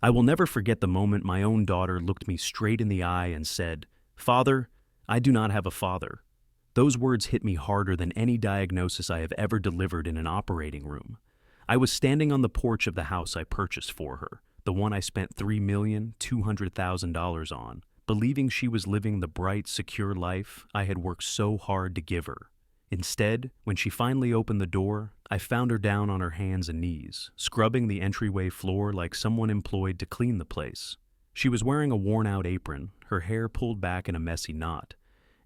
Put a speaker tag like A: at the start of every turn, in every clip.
A: I will never forget the moment my own daughter looked me straight in the eye and said, "Father, I do not have a father." Those words hit me harder than any diagnosis I have ever delivered in an operating room. I was standing on the porch of the house I purchased for her, the one I spent $3,200,000 on, believing she was living the bright, secure life I had worked so hard to give her. Instead, when she finally opened the door, I found her down on her hands and knees, scrubbing the entryway floor like someone employed to clean the place. She was wearing a worn-out apron, her hair pulled back in a messy knot,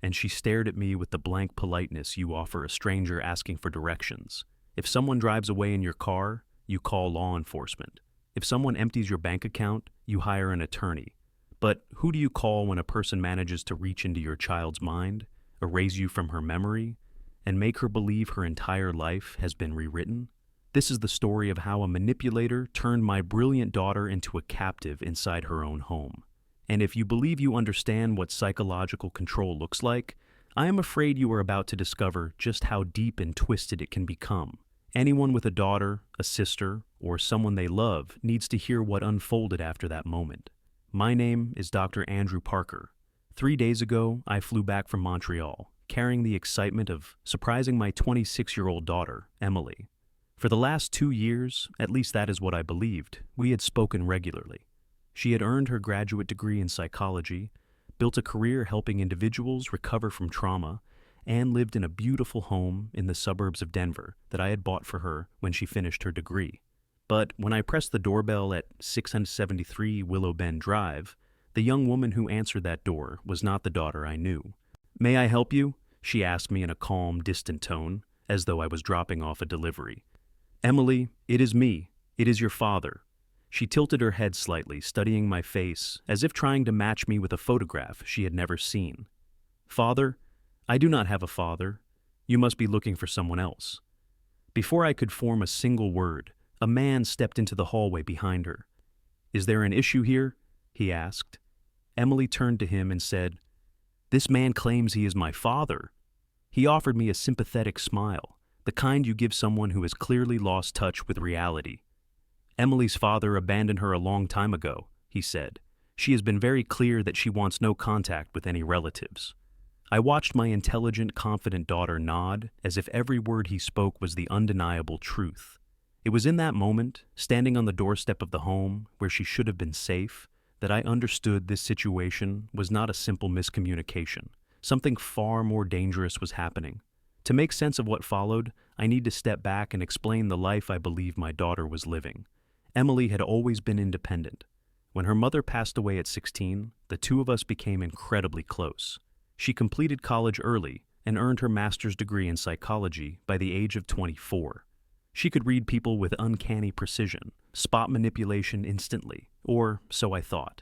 A: and she stared at me with the blank politeness you offer a stranger asking for directions. If someone drives away in your car, you call law enforcement. If someone empties your bank account, you hire an attorney. But who do you call when a person manages to reach into your child's mind, erase you from her memory, and make her believe her entire life has been rewritten? This is the story of how a manipulator turned my brilliant daughter into a captive inside her own home. And if you believe you understand what psychological control looks like, I am afraid you are about to discover just how deep and twisted it can become. Anyone with a daughter, a sister, or someone they love needs to hear what unfolded after that moment. My name is Dr. Andrew Parker. 3 days ago, I flew back from Montreal, carrying the excitement of surprising my 26-year-old daughter, Emily. For the last 2 years, at least that is what I believed, we had spoken regularly. She had earned her graduate degree in psychology, built a career helping individuals recover from trauma, and lived in a beautiful home in the suburbs of Denver that I had bought for her when she finished her degree. But when I pressed the doorbell at 673 Willow Bend Drive, the young woman who answered that door was not the daughter I knew. "May I help you?" she asked me in a calm, distant tone, as though I was dropping off a delivery. "Emily, it is me. It is your father." She tilted her head slightly, studying my face, as if trying to match me with a photograph she had never seen. "Father? I do not have a father. You must be looking for someone else." Before I could form a single word, a man stepped into the hallway behind her. "Is there an issue here?" he asked. Emily turned to him and said, "This man claims he is my father." He offered me a sympathetic smile, the kind you give someone who has clearly lost touch with reality. "Emily's father abandoned her a long time ago," he said. "She has been very clear that she wants no contact with any relatives." I watched my intelligent, confident daughter nod, as if every word he spoke was the undeniable truth. It was in that moment, standing on the doorstep of the home, where she should have been safe, that I understood this situation was not a simple miscommunication. Something far more dangerous was happening. To make sense of what followed, I need to step back and explain the life I believe my daughter was living. Emily had always been independent. When her mother passed away at 16, the two of us became incredibly close. She completed college early and earned her master's degree in psychology by the age of 24. She could read people with uncanny precision, spot manipulation instantly, or so I thought.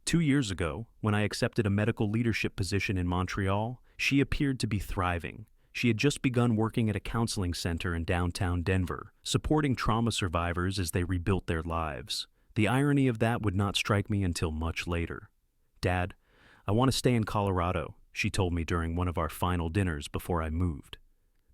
A: 2 years ago, when I accepted a medical leadership position in Montreal, she appeared to be thriving. She had just begun working at a counseling center in downtown Denver, supporting trauma survivors as they rebuilt their lives. The irony of that would not strike me until much later. "Dad, I want to stay in Colorado," she told me during one of our final dinners before I moved.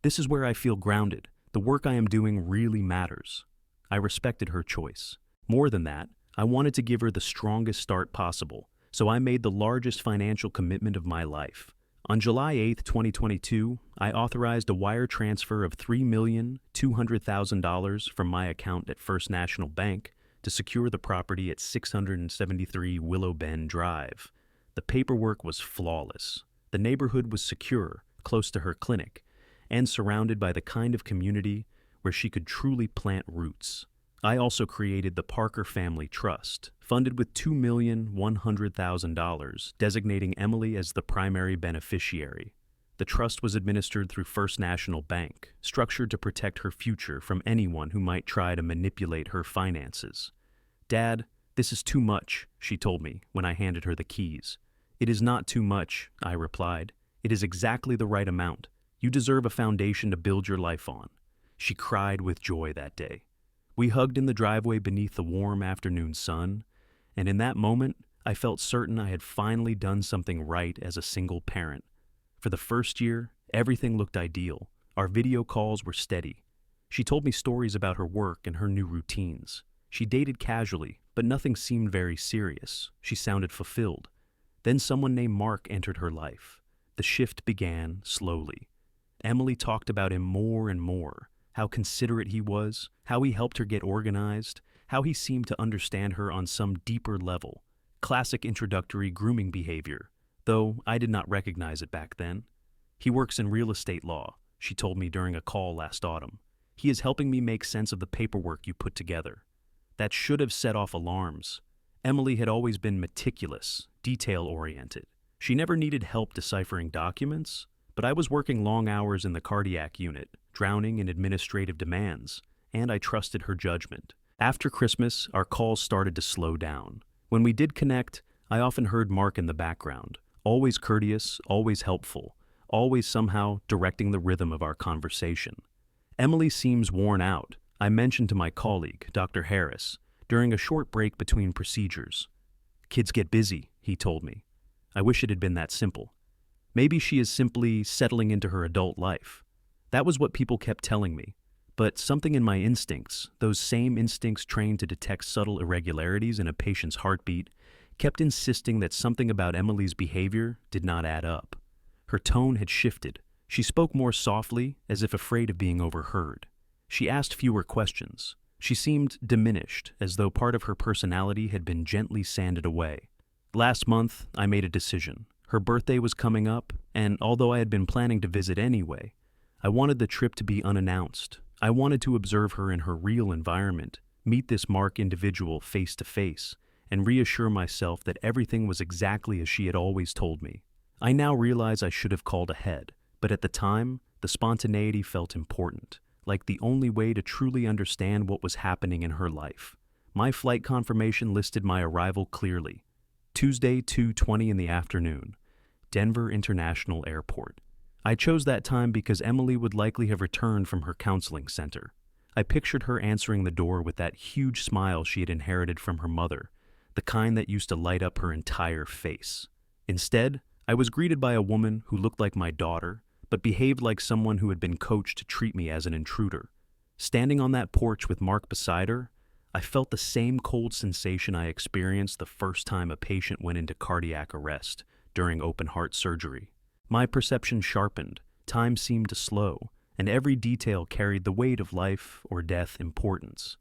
A: "This is where I feel grounded. The work I am doing really matters." I respected her choice. More than that, I wanted to give her the strongest start possible, so I made the largest financial commitment of my life. On July 8, 2022, I authorized a wire transfer of $3,200,000 from my account at First National Bank to secure the property at 673 Willow Bend Drive. The paperwork was flawless. The neighborhood was secure, close to her clinic, and surrounded by the kind of community where she could truly plant roots. I also created the Parker Family Trust, funded with $2,100,000, designating Emily as the primary beneficiary. The trust was administered through First National Bank, structured to protect her future from anyone who might try to manipulate her finances. "Dad, this is too much," she told me when I handed her the keys. "It is not too much," I replied. "It is exactly the right amount. You deserve a foundation to build your life on." She cried with joy that day. We hugged in the driveway beneath the warm afternoon sun, and in that moment, I felt certain I had finally done something right as a single parent. For the first year, everything looked ideal. Our video calls were steady. She told me stories about her work and her new routines. She dated casually, but nothing seemed very serious. She sounded fulfilled. Then someone named Mark entered her life. The shift began slowly. Emily talked about him more and more, how considerate he was, how he helped her get organized, how he seemed to understand her on some deeper level. Classic introductory grooming behavior, though I did not recognize it back then. He works in real estate law, she told me during a call last autumn. He is helping me make sense of the paperwork you put together. That should have set off alarms. Emily had always been meticulous, detail-oriented. She never needed help deciphering documents, but I was working long hours in the cardiac unit, drowning in administrative demands, and I trusted her judgment. After Christmas, our calls started to slow down. When we did connect, I often heard Mark in the background, always courteous, always helpful, always somehow directing the rhythm of our conversation. Emily seems worn out, I mentioned to my colleague, Dr. Harris, during a short break between procedures. Kids get busy, he told me. I wish it had been that simple. Maybe she is simply settling into her adult life. That was what people kept telling me. But something in my instincts, those same instincts trained to detect subtle irregularities in a patient's heartbeat, kept insisting that something about Emily's behavior did not add up. Her tone had shifted. She spoke more softly, as if afraid of being overheard. She asked fewer questions. She seemed diminished, as though part of her personality had been gently sanded away. Last month, I made a decision. Her birthday was coming up, and although I had been planning to visit anyway, I wanted the trip to be unannounced. I wanted to observe her in her real environment, meet this Mark individual face to face, and reassure myself that everything was exactly as she had always told me. I now realize I should have called ahead, but at the time, the spontaneity felt important, like the only way to truly understand what was happening in her life. My flight confirmation listed my arrival clearly. Tuesday, 2:20 in the afternoon, Denver International Airport. I chose that time because Emily would likely have returned from her counseling center. I pictured her answering the door with that huge smile she had inherited from her mother, the kind that used to light up her entire face. Instead, I was greeted by a woman who looked like my daughter, but behaved like someone who had been coached to treat me as an intruder. Standing on that porch with Mark beside her, I felt the same cold sensation I experienced the first time a patient went into cardiac arrest during open-heart surgery. My perception sharpened, time seemed to slow, and every detail carried the weight of life or death importance.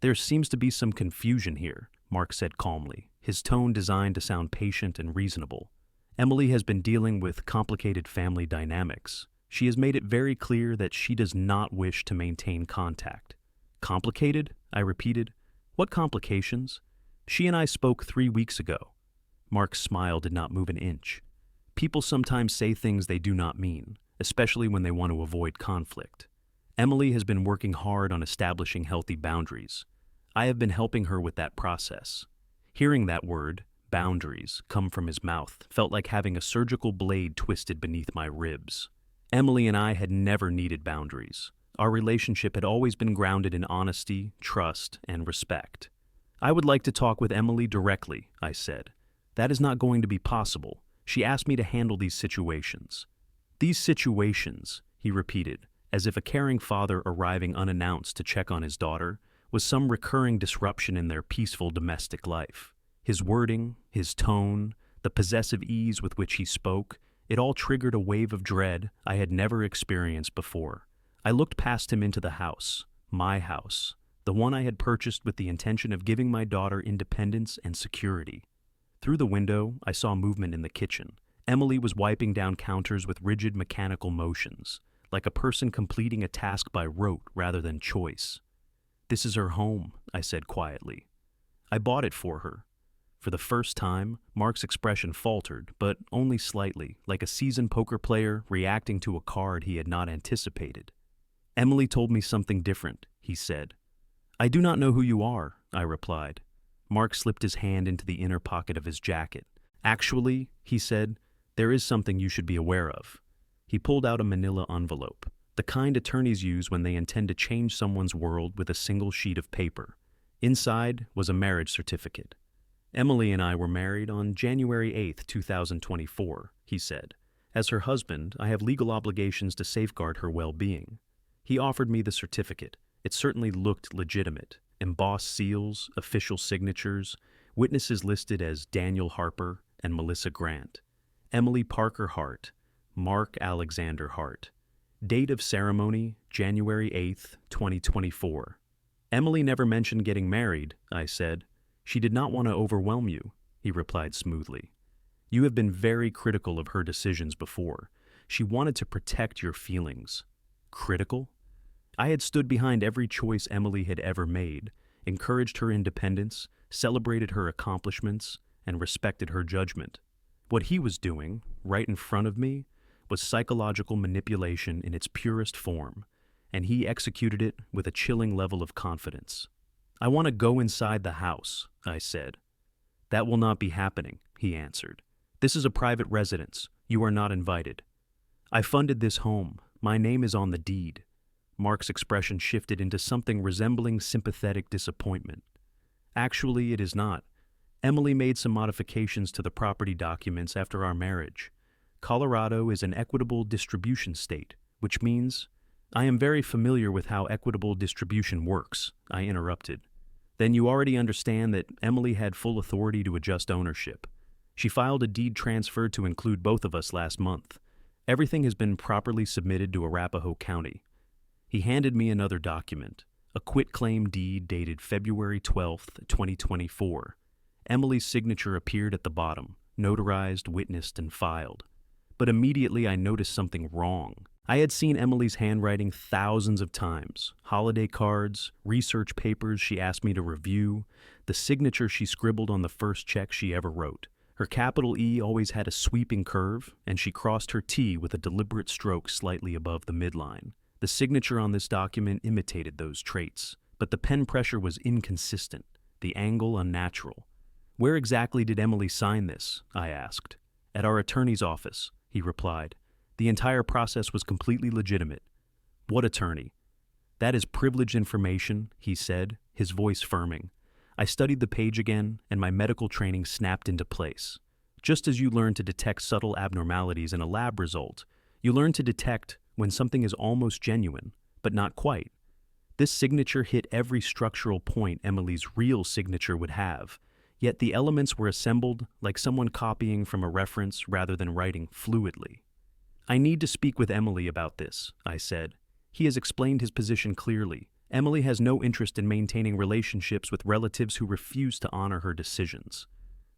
A: There seems to be some confusion here, Mark said calmly, his tone designed to sound patient and reasonable. Emily has been dealing with complicated family dynamics. She has made it very clear that she does not wish to maintain contact. Complicated? I repeated. What complications? She and I spoke 3 weeks ago. Mark's smile did not move an inch. People sometimes say things they do not mean, especially when they want to avoid conflict. Emily has been working hard on establishing healthy boundaries. I have been helping her with that process. Hearing that word, boundaries, come from his mouth felt like having a surgical blade twisted beneath my ribs. Emily and I had never needed boundaries. Our relationship had always been grounded in honesty, trust, and respect. I would like to talk with Emily directly, I said. That is not going to be possible. She asked me to handle these situations. These situations, he repeated, as if a caring father arriving unannounced to check on his daughter was some recurring disruption in their peaceful domestic life. His wording, his tone, the possessive ease with which he spoke, it all triggered a wave of dread I had never experienced before. I looked past him into the house, my house, the one I had purchased with the intention of giving my daughter independence and security. Through the window, I saw movement in the kitchen. Emily was wiping down counters with rigid mechanical motions, like a person completing a task by rote rather than choice. This is her home, I said quietly. I bought it for her. For the first time, Mark's expression faltered, but only slightly, like a seasoned poker player reacting to a card he had not anticipated. Emily told me something different, he said. I do not know who you are, I replied. Mark slipped his hand into the inner pocket of his jacket. Actually, he said, there is something you should be aware of. He pulled out a manila envelope, the kind attorneys use when they intend to change someone's world with a single sheet of paper. Inside was a marriage certificate. Emily and I were married on January 8th, 2024, he said. As her husband, I have legal obligations to safeguard her well-being. He offered me the certificate. It certainly looked legitimate. embossed seals, official signatures, witnesses listed as Daniel Harper and Melissa Grant, Emily Parker Hart, Mark Alexander Hart. Date of ceremony, January 8th, 2024. Emily never mentioned getting married, I said. She did not want to overwhelm you, he replied smoothly. You have been very critical of her decisions before. She wanted to protect your feelings. Critical? I had stood behind every choice Emily had ever made, encouraged her independence, celebrated her accomplishments, and respected her judgment. What he was doing, right in front of me, was psychological manipulation in its purest form, and he executed it with a chilling level of confidence. I want to go inside the house, I said. That will not be happening, he answered. This is a private residence. You are not invited. I funded this home. My name is on the deed. Mark's expression shifted into something resembling sympathetic disappointment. Actually, it is not. Emily made some modifications to the property documents after our marriage. Colorado is an equitable distribution state, which means I am very familiar with how equitable distribution works, I interrupted. Then you already understand that Emily had full authority to adjust ownership. She filed a deed transfer to include both of us last month. Everything has been properly submitted to Arapahoe County. He handed me another document, a quitclaim deed dated February 12th, 2024. Emily's signature appeared at the bottom, notarized, witnessed, and filed. But immediately I noticed something wrong. I had seen Emily's handwriting thousands of times. Holiday cards, research papers she asked me to review, the signature she scribbled on the first check she ever wrote. Her capital E always had a sweeping curve, and she crossed her T with a deliberate stroke slightly above the midline. The signature on this document imitated those traits, but the pen pressure was inconsistent, the angle unnatural. Where exactly did Emily sign this? I asked. At our attorney's office, he replied. The entire process was completely legitimate. What attorney? That is privileged information, he said, his voice firming. I studied the page again, and my medical training snapped into place. Just as you learn to detect subtle abnormalities in a lab result, you learn to detect when something is almost genuine, but not quite. This signature hit every structural point Emily's real signature would have, yet the elements were assembled like someone copying from a reference rather than writing fluidly. I need to speak with Emily about this, I said. He has explained his position clearly. Emily has no interest in maintaining relationships with relatives who refuse to honor her decisions.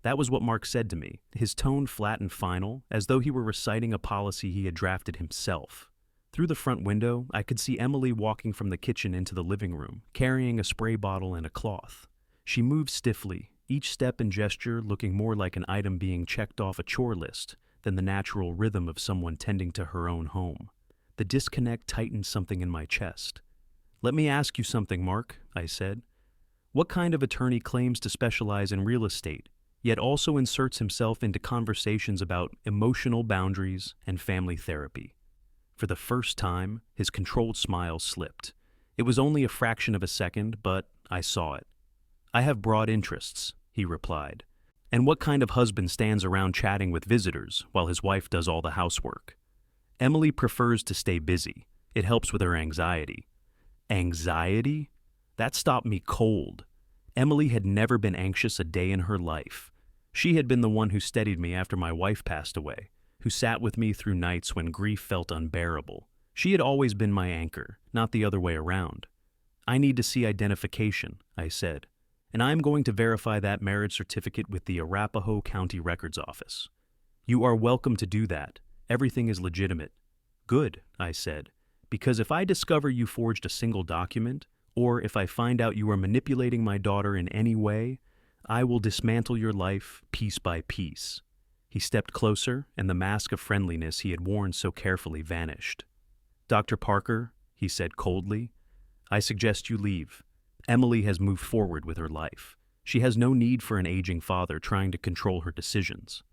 A: That was what Mark said to me, his tone flat and final, as though he were reciting a policy he had drafted himself. Through the front window, I could see Emily walking from the kitchen into the living room, carrying a spray bottle and a cloth. She moved stiffly, each step and gesture looking more like an item being checked off a chore list than the natural rhythm of someone tending to her own home. The disconnect tightened something in my chest. Let me ask you something, Mark, I said. What kind of attorney claims to specialize in real estate, yet also inserts himself into conversations about emotional boundaries and family therapy? For the first time, his controlled smile slipped. It was only a fraction of a second, but I saw it. I have broad interests, he replied. And what kind of husband stands around chatting with visitors while his wife does all the housework? Emily prefers to stay busy. It helps with her anxiety. Anxiety? That stopped me cold. Emily had never been anxious a day in her life. She had been the one who steadied me after my wife passed away, who sat with me through nights when grief felt unbearable. She had always been my anchor, not the other way around. I need to see identification, I said, and I am going to verify that marriage certificate with the Arapahoe County Records Office. You are welcome to do that. Everything is legitimate. Good, I said, because if I discover you forged a single document, or if I find out you are manipulating my daughter in any way, I will dismantle your life piece by piece. He stepped closer, and the mask of friendliness he had worn so carefully vanished. Dr. Parker, he said coldly, I suggest you leave. Emily has moved forward with her life. She has no need for an aging father trying to control her decisions.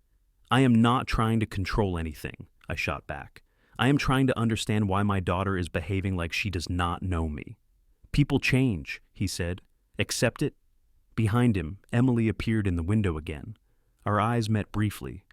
A: I am not trying to control anything, I shot back. I am trying to understand why my daughter is behaving like she does not know me. People change, he said. Accept it. Behind him, Emily appeared in the window again. Our eyes met briefly,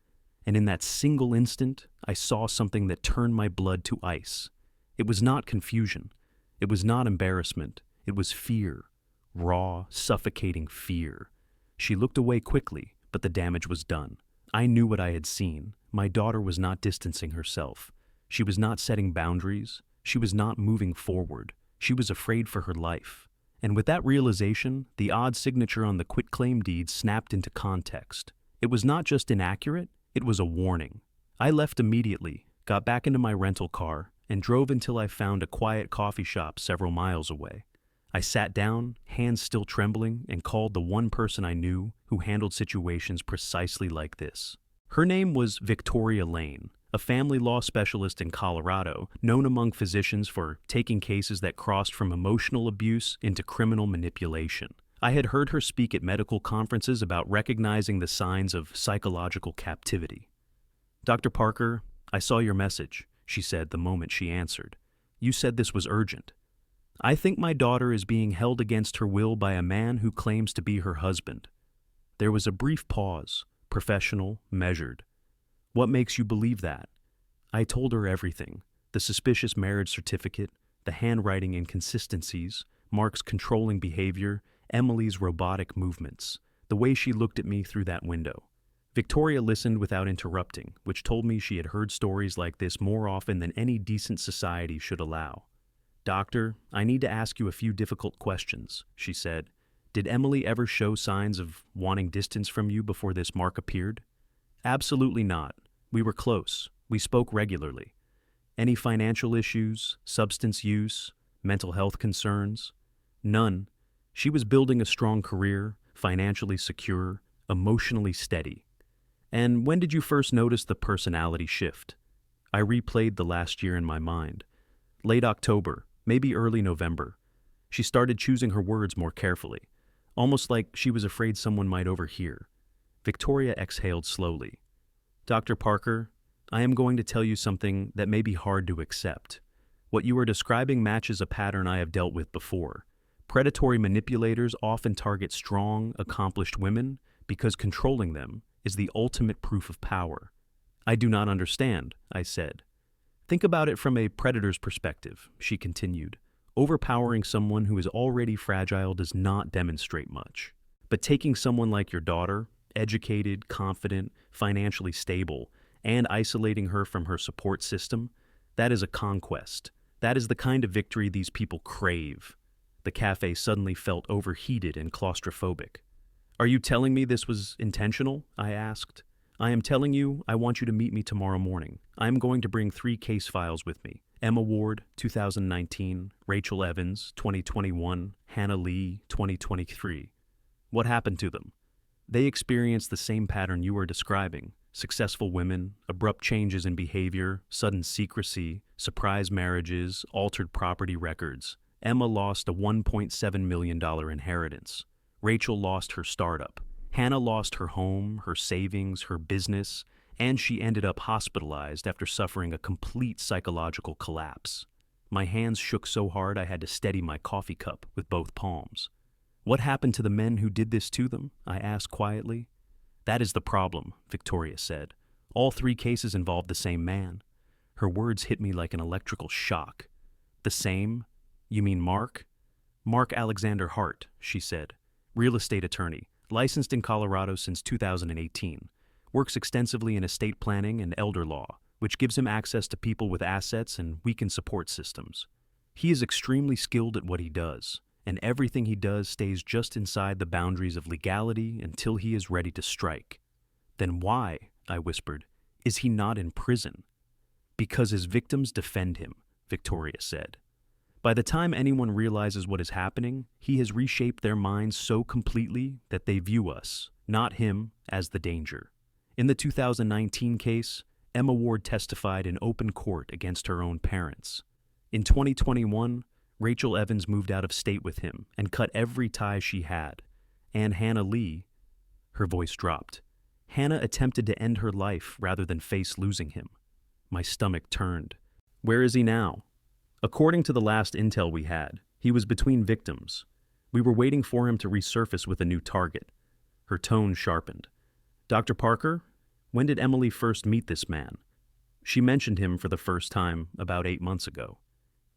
A: and in that single instant, I saw something that turned my blood to ice. It was not confusion. It was not embarrassment. It was fear. raw, suffocating fear. She looked away quickly, but the damage was done. I knew what I had seen. My daughter was not distancing herself. She was not setting boundaries. She was not moving forward. She was afraid for her life. And with that realization, the odd signature on the quitclaim deed snapped into context. It was not just inaccurate, it was a warning. I left immediately, got back into my rental car, and drove until I found a quiet coffee shop several miles away. I sat down, hands still trembling, and called the one person I knew who handled situations precisely like this. Her name was Victoria Lane, a family law specialist in Colorado, known among physicians for taking cases that crossed from emotional abuse into criminal manipulation. I had heard her speak at medical conferences about recognizing the signs of psychological captivity. "Dr. Parker, I saw your message," she said the moment she answered. "You said this was urgent. I think my daughter is being held against her will by a man who claims to be her husband." There was a brief pause, professional, measured. "What makes you believe that?" I told her everything: the suspicious marriage certificate, the handwriting inconsistencies, Mark's controlling behavior, Emily's robotic movements, the way she looked at me through that window. Victoria listened without interrupting, which told me she had heard stories like this more often than any decent society should allow. "Doctor, I need to ask you a few difficult questions," she said. "Did Emily ever show signs of wanting distance from you before this Mark appeared?" "Absolutely not. We were close. We spoke regularly." "Any financial issues, substance use, mental health concerns?" "None. She was building a strong career, financially secure, emotionally steady." "And when did you first notice the personality shift?" I replayed the last year in my mind. "Late October, maybe early November. She started choosing her words more carefully, almost like she was afraid someone might overhear." Victoria exhaled slowly. "Dr. Parker, I am going to tell you something that may be hard to accept. What you are describing matches a pattern I have dealt with before. Predatory manipulators often target strong, accomplished women because controlling them is the ultimate proof of power." "I do not understand," I said. "Think about it from a predator's perspective," she continued. "Overpowering someone who is already fragile does not demonstrate much. But taking someone like your daughter, educated, confident, financially stable, and isolating her from her support system, that is a conquest. That is the kind of victory these people crave." The cafe suddenly felt overheated and claustrophobic. "Are you telling me this was intentional?" I asked. "I am telling you I want you to meet me tomorrow morning. I am going to bring 3 case files with me. Emma Ward, 2019, Rachel Evans, 2021, Hannah Lee, 2023. What happened to them?" "They experienced the same pattern you are describing. Successful women, abrupt changes in behavior, sudden secrecy, surprise marriages, altered property records. Emma lost a $1.7 million inheritance. Rachel lost her startup. Hannah lost her home, her savings, her business, and she ended up hospitalized after suffering a complete psychological collapse." My hands shook so hard I had to steady my coffee cup with both palms. "What happened to the men who did this to them?" I asked quietly. "That is the problem," Victoria said. "All 3 cases involved the same man." Her words hit me like an electrical shock. "The same? You mean Mark?" "Mark Alexander Hart," she said. "Real estate attorney, licensed in Colorado since 2018. Works extensively in estate planning and elder law, which gives him access to people with assets and weakened support systems. He is extremely skilled at what he does, and everything he does stays just inside the boundaries of legality until he is ready to strike." "Then why," I whispered, "is he not in prison?" "Because his victims defend him," Victoria said. "By the time anyone realizes what is happening, he has reshaped their minds so completely that they view us, not him, as the danger." In the 2019 case, Emma Ward testified in open court against her own parents. In 2021, Rachel Evans moved out of state with him and cut every tie she had. And Hannah Lee, her voice dropped. Hannah attempted to end her life rather than face losing him. My stomach turned. "Where is he now?" "According to the last intel we had, he was between victims. We were waiting for him to resurface with a new target." Her tone sharpened. "Dr. Parker, when did Emily first meet this man?" "She mentioned him for the first time about 8 months ago."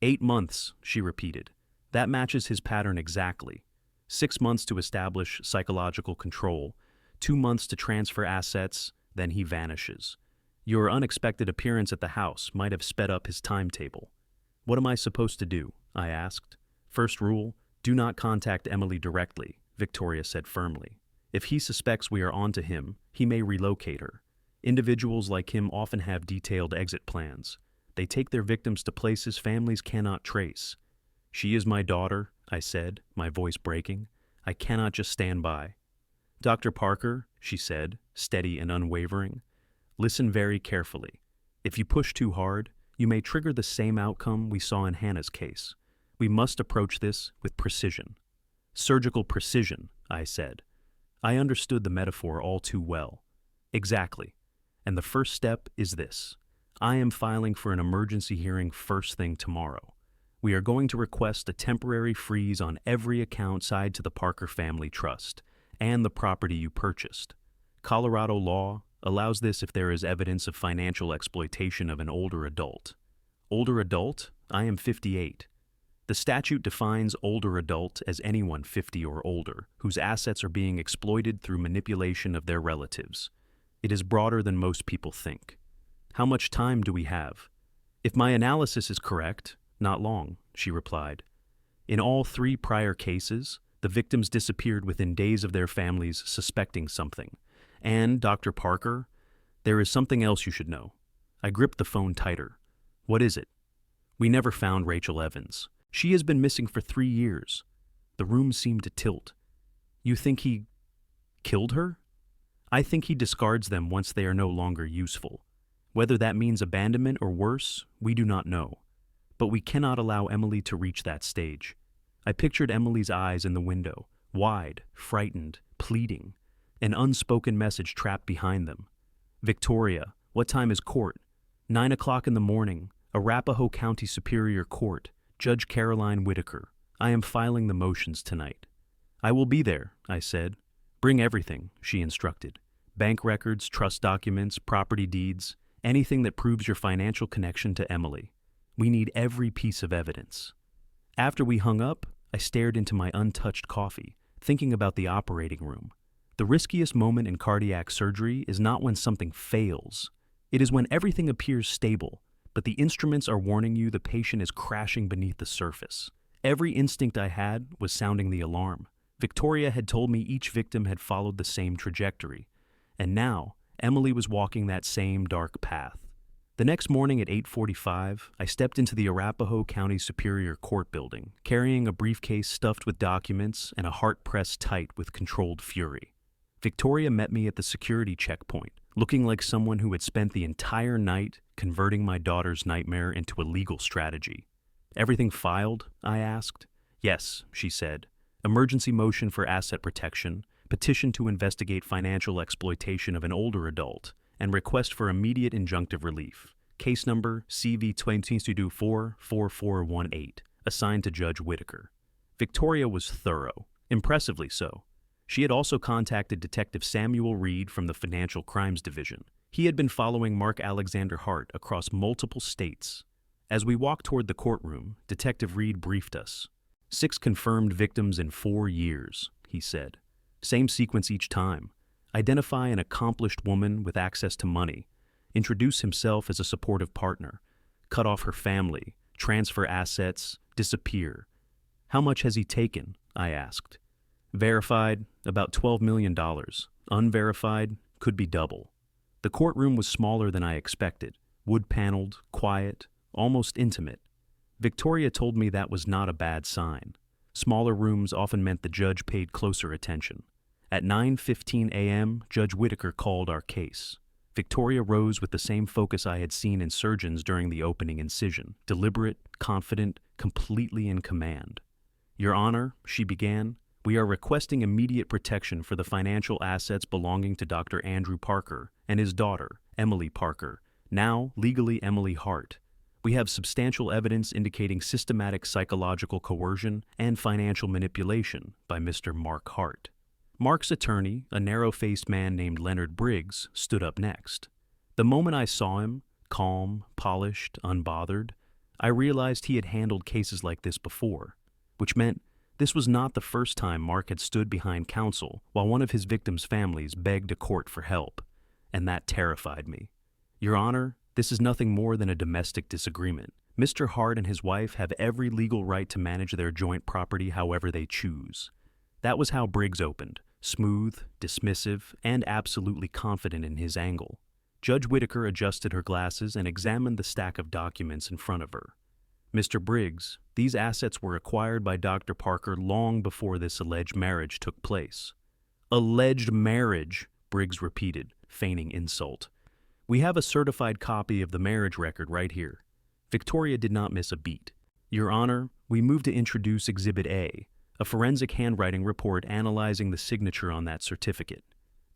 A: 8 months, she repeated. "That matches his pattern exactly." 6 months to establish psychological control, 2 months to transfer assets, then he vanishes. Your unexpected appearance at the house might have sped up his timetable. What am I supposed to do? I asked. First rule, do not contact Emily directly, Victoria said firmly. If he suspects we are onto him, he may relocate her. Individuals like him often have detailed exit plans. They take their victims to places families cannot trace. She is my daughter, I said, my voice breaking. I cannot just stand by. Dr. Parker, she said, steady and unwavering, listen very carefully. If you push too hard, you may trigger the same outcome we saw in Hannah's case. We must approach this with precision. Surgical precision, I said. I understood the metaphor all too well. Exactly. And the first step is this. I am filing for an emergency hearing first thing tomorrow. We are going to request a temporary freeze on every account tied to the Parker Family Trust and the property you purchased. Colorado law allows this if there is evidence of financial exploitation of an older adult. Older adult? I am 58. The statute defines older adult as anyone 50 or older whose assets are being exploited through manipulation of their relatives. It is broader than most people think. How much time do we have? If my analysis is correct, not long, she replied. In all 3 prior cases, the victims disappeared within days of their families suspecting something. And, Dr. Parker, there is something else you should know. I gripped the phone tighter. What is it? We never found Rachel Evans. She has been missing for 3 years. The room seemed to tilt. You think he killed her? I think he discards them once they are no longer useful. Whether that means abandonment or worse, we do not know. But we cannot allow Emily to reach that stage. I pictured Emily's eyes in the window, wide, frightened, pleading, an unspoken message trapped behind them. Victoria, what time is court? 9 o'clock in the morning, Arapahoe County Superior Court, Judge Caroline Whitaker. I am filing the motions tonight. I will be there, I said. Bring everything, she instructed. Bank records, trust documents, property deeds, anything that proves your financial connection to Emily. We need every piece of evidence. After we hung up, I stared into my untouched coffee, thinking about the operating room. The riskiest moment in cardiac surgery is not when something fails. It is when everything appears stable, but the instruments are warning you the patient is crashing beneath the surface. Every instinct I had was sounding the alarm. Victoria had told me each victim had followed the same trajectory. And now, Emily was walking that same dark path. The next morning at 8:45, I stepped into the Arapahoe County Superior Court building, carrying a briefcase stuffed with documents and a heart pressed tight with controlled fury. Victoria met me at the security checkpoint, looking like someone who had spent the entire night converting my daughter's nightmare into a legal strategy. Everything filed? I asked. Yes, she said. Emergency motion for asset protection, petition to investigate financial exploitation of an older adult, and request for immediate injunctive relief. Case number CV22244418, assigned to Judge Whitaker. Victoria was thorough, impressively so. She had also contacted Detective Samuel Reed from the Financial Crimes Division. He had been following Mark Alexander Hart across multiple states. As we walked toward the courtroom, Detective Reed briefed us. 6 confirmed victims in 4 years, he said. Same sequence each time. Identify an accomplished woman with access to money. Introduce himself as a supportive partner. Cut off her family. Transfer assets. Disappear. How much has he taken? I asked. Verified, about $12 million. Unverified, could be double. The courtroom was smaller than I expected. Wood-paneled, quiet, almost intimate. Victoria told me that was not a bad sign. Smaller rooms often meant the judge paid closer attention. At 9:15 a.m., Judge Whitaker called our case. Victoria rose with the same focus I had seen in surgeons during the opening incision, deliberate, confident, completely in command. Your Honor, she began, we are requesting immediate protection for the financial assets belonging to Dr. Andrew Parker and his daughter, Emily Parker, now legally Emily Hart. We have substantial evidence indicating systematic psychological coercion and financial manipulation by Mr. Mark Hart. Mark's attorney, a narrow-faced man named Leonard Briggs, stood up next. The moment I saw him, calm, polished, unbothered, I realized he had handled cases like this before, which meant This was not the first time Mark had stood behind counsel while one of his victims' families begged a court for help, and that terrified me. Your Honor, this is nothing more than a domestic disagreement. Mr. Hart and his wife have every legal right to manage their joint property however they choose. That was how Briggs opened, smooth, dismissive, and absolutely confident in his angle. Judge Whitaker adjusted her glasses and examined the stack of documents in front of her. Mr. Briggs, these assets were acquired by Dr. Parker long before this alleged marriage took place. Alleged marriage, Briggs repeated, feigning insult. We have a certified copy of the marriage record right here. Victoria did not miss a beat. Your Honor, we move to introduce Exhibit A, a forensic handwriting report analyzing the signature on that certificate.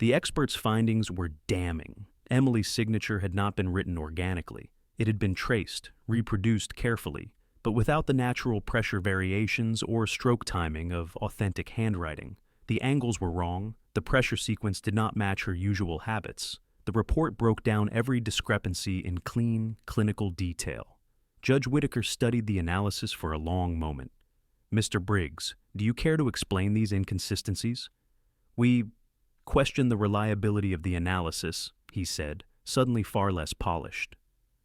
A: The expert's findings were damning. Emily's signature had not been written organically. It had been traced, reproduced carefully, but without the natural pressure variations or stroke timing of authentic handwriting. The angles were wrong, the pressure sequence did not match her usual habits. The report broke down every discrepancy in clean, clinical detail. Judge Whitaker studied the analysis for a long moment. Mr. Briggs, do you care to explain these inconsistencies? We question the reliability of the analysis, he said, suddenly far less polished.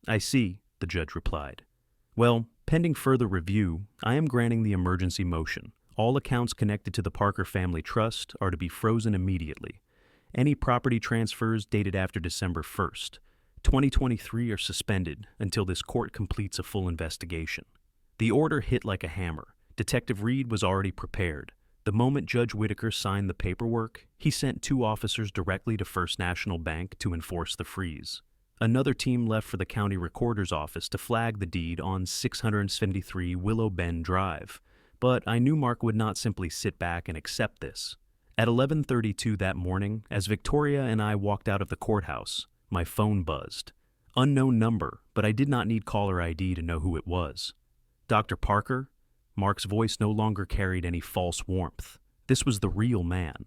A: I see, the judge replied. Well, pending further review, I am granting the emergency motion. All accounts connected to the Parker Family Trust are to be frozen immediately. Any property transfers dated after December 1st, 2023 are suspended until this court completes a full investigation. The order hit like a hammer. Detective Reed was already prepared. The moment Judge Whitaker signed the paperwork, he sent 2 officers directly to First National Bank to enforce the freeze. Another team left for the county recorder's office to flag the deed on 673 Willow Bend Drive. But I knew Mark would not simply sit back and accept this. At 11:32 that morning, as Victoria and I walked out of the courthouse, my phone buzzed. Unknown number, but I did not need caller ID to know who it was. Dr. Parker? Mark's voice no longer carried any false warmth. This was the real man.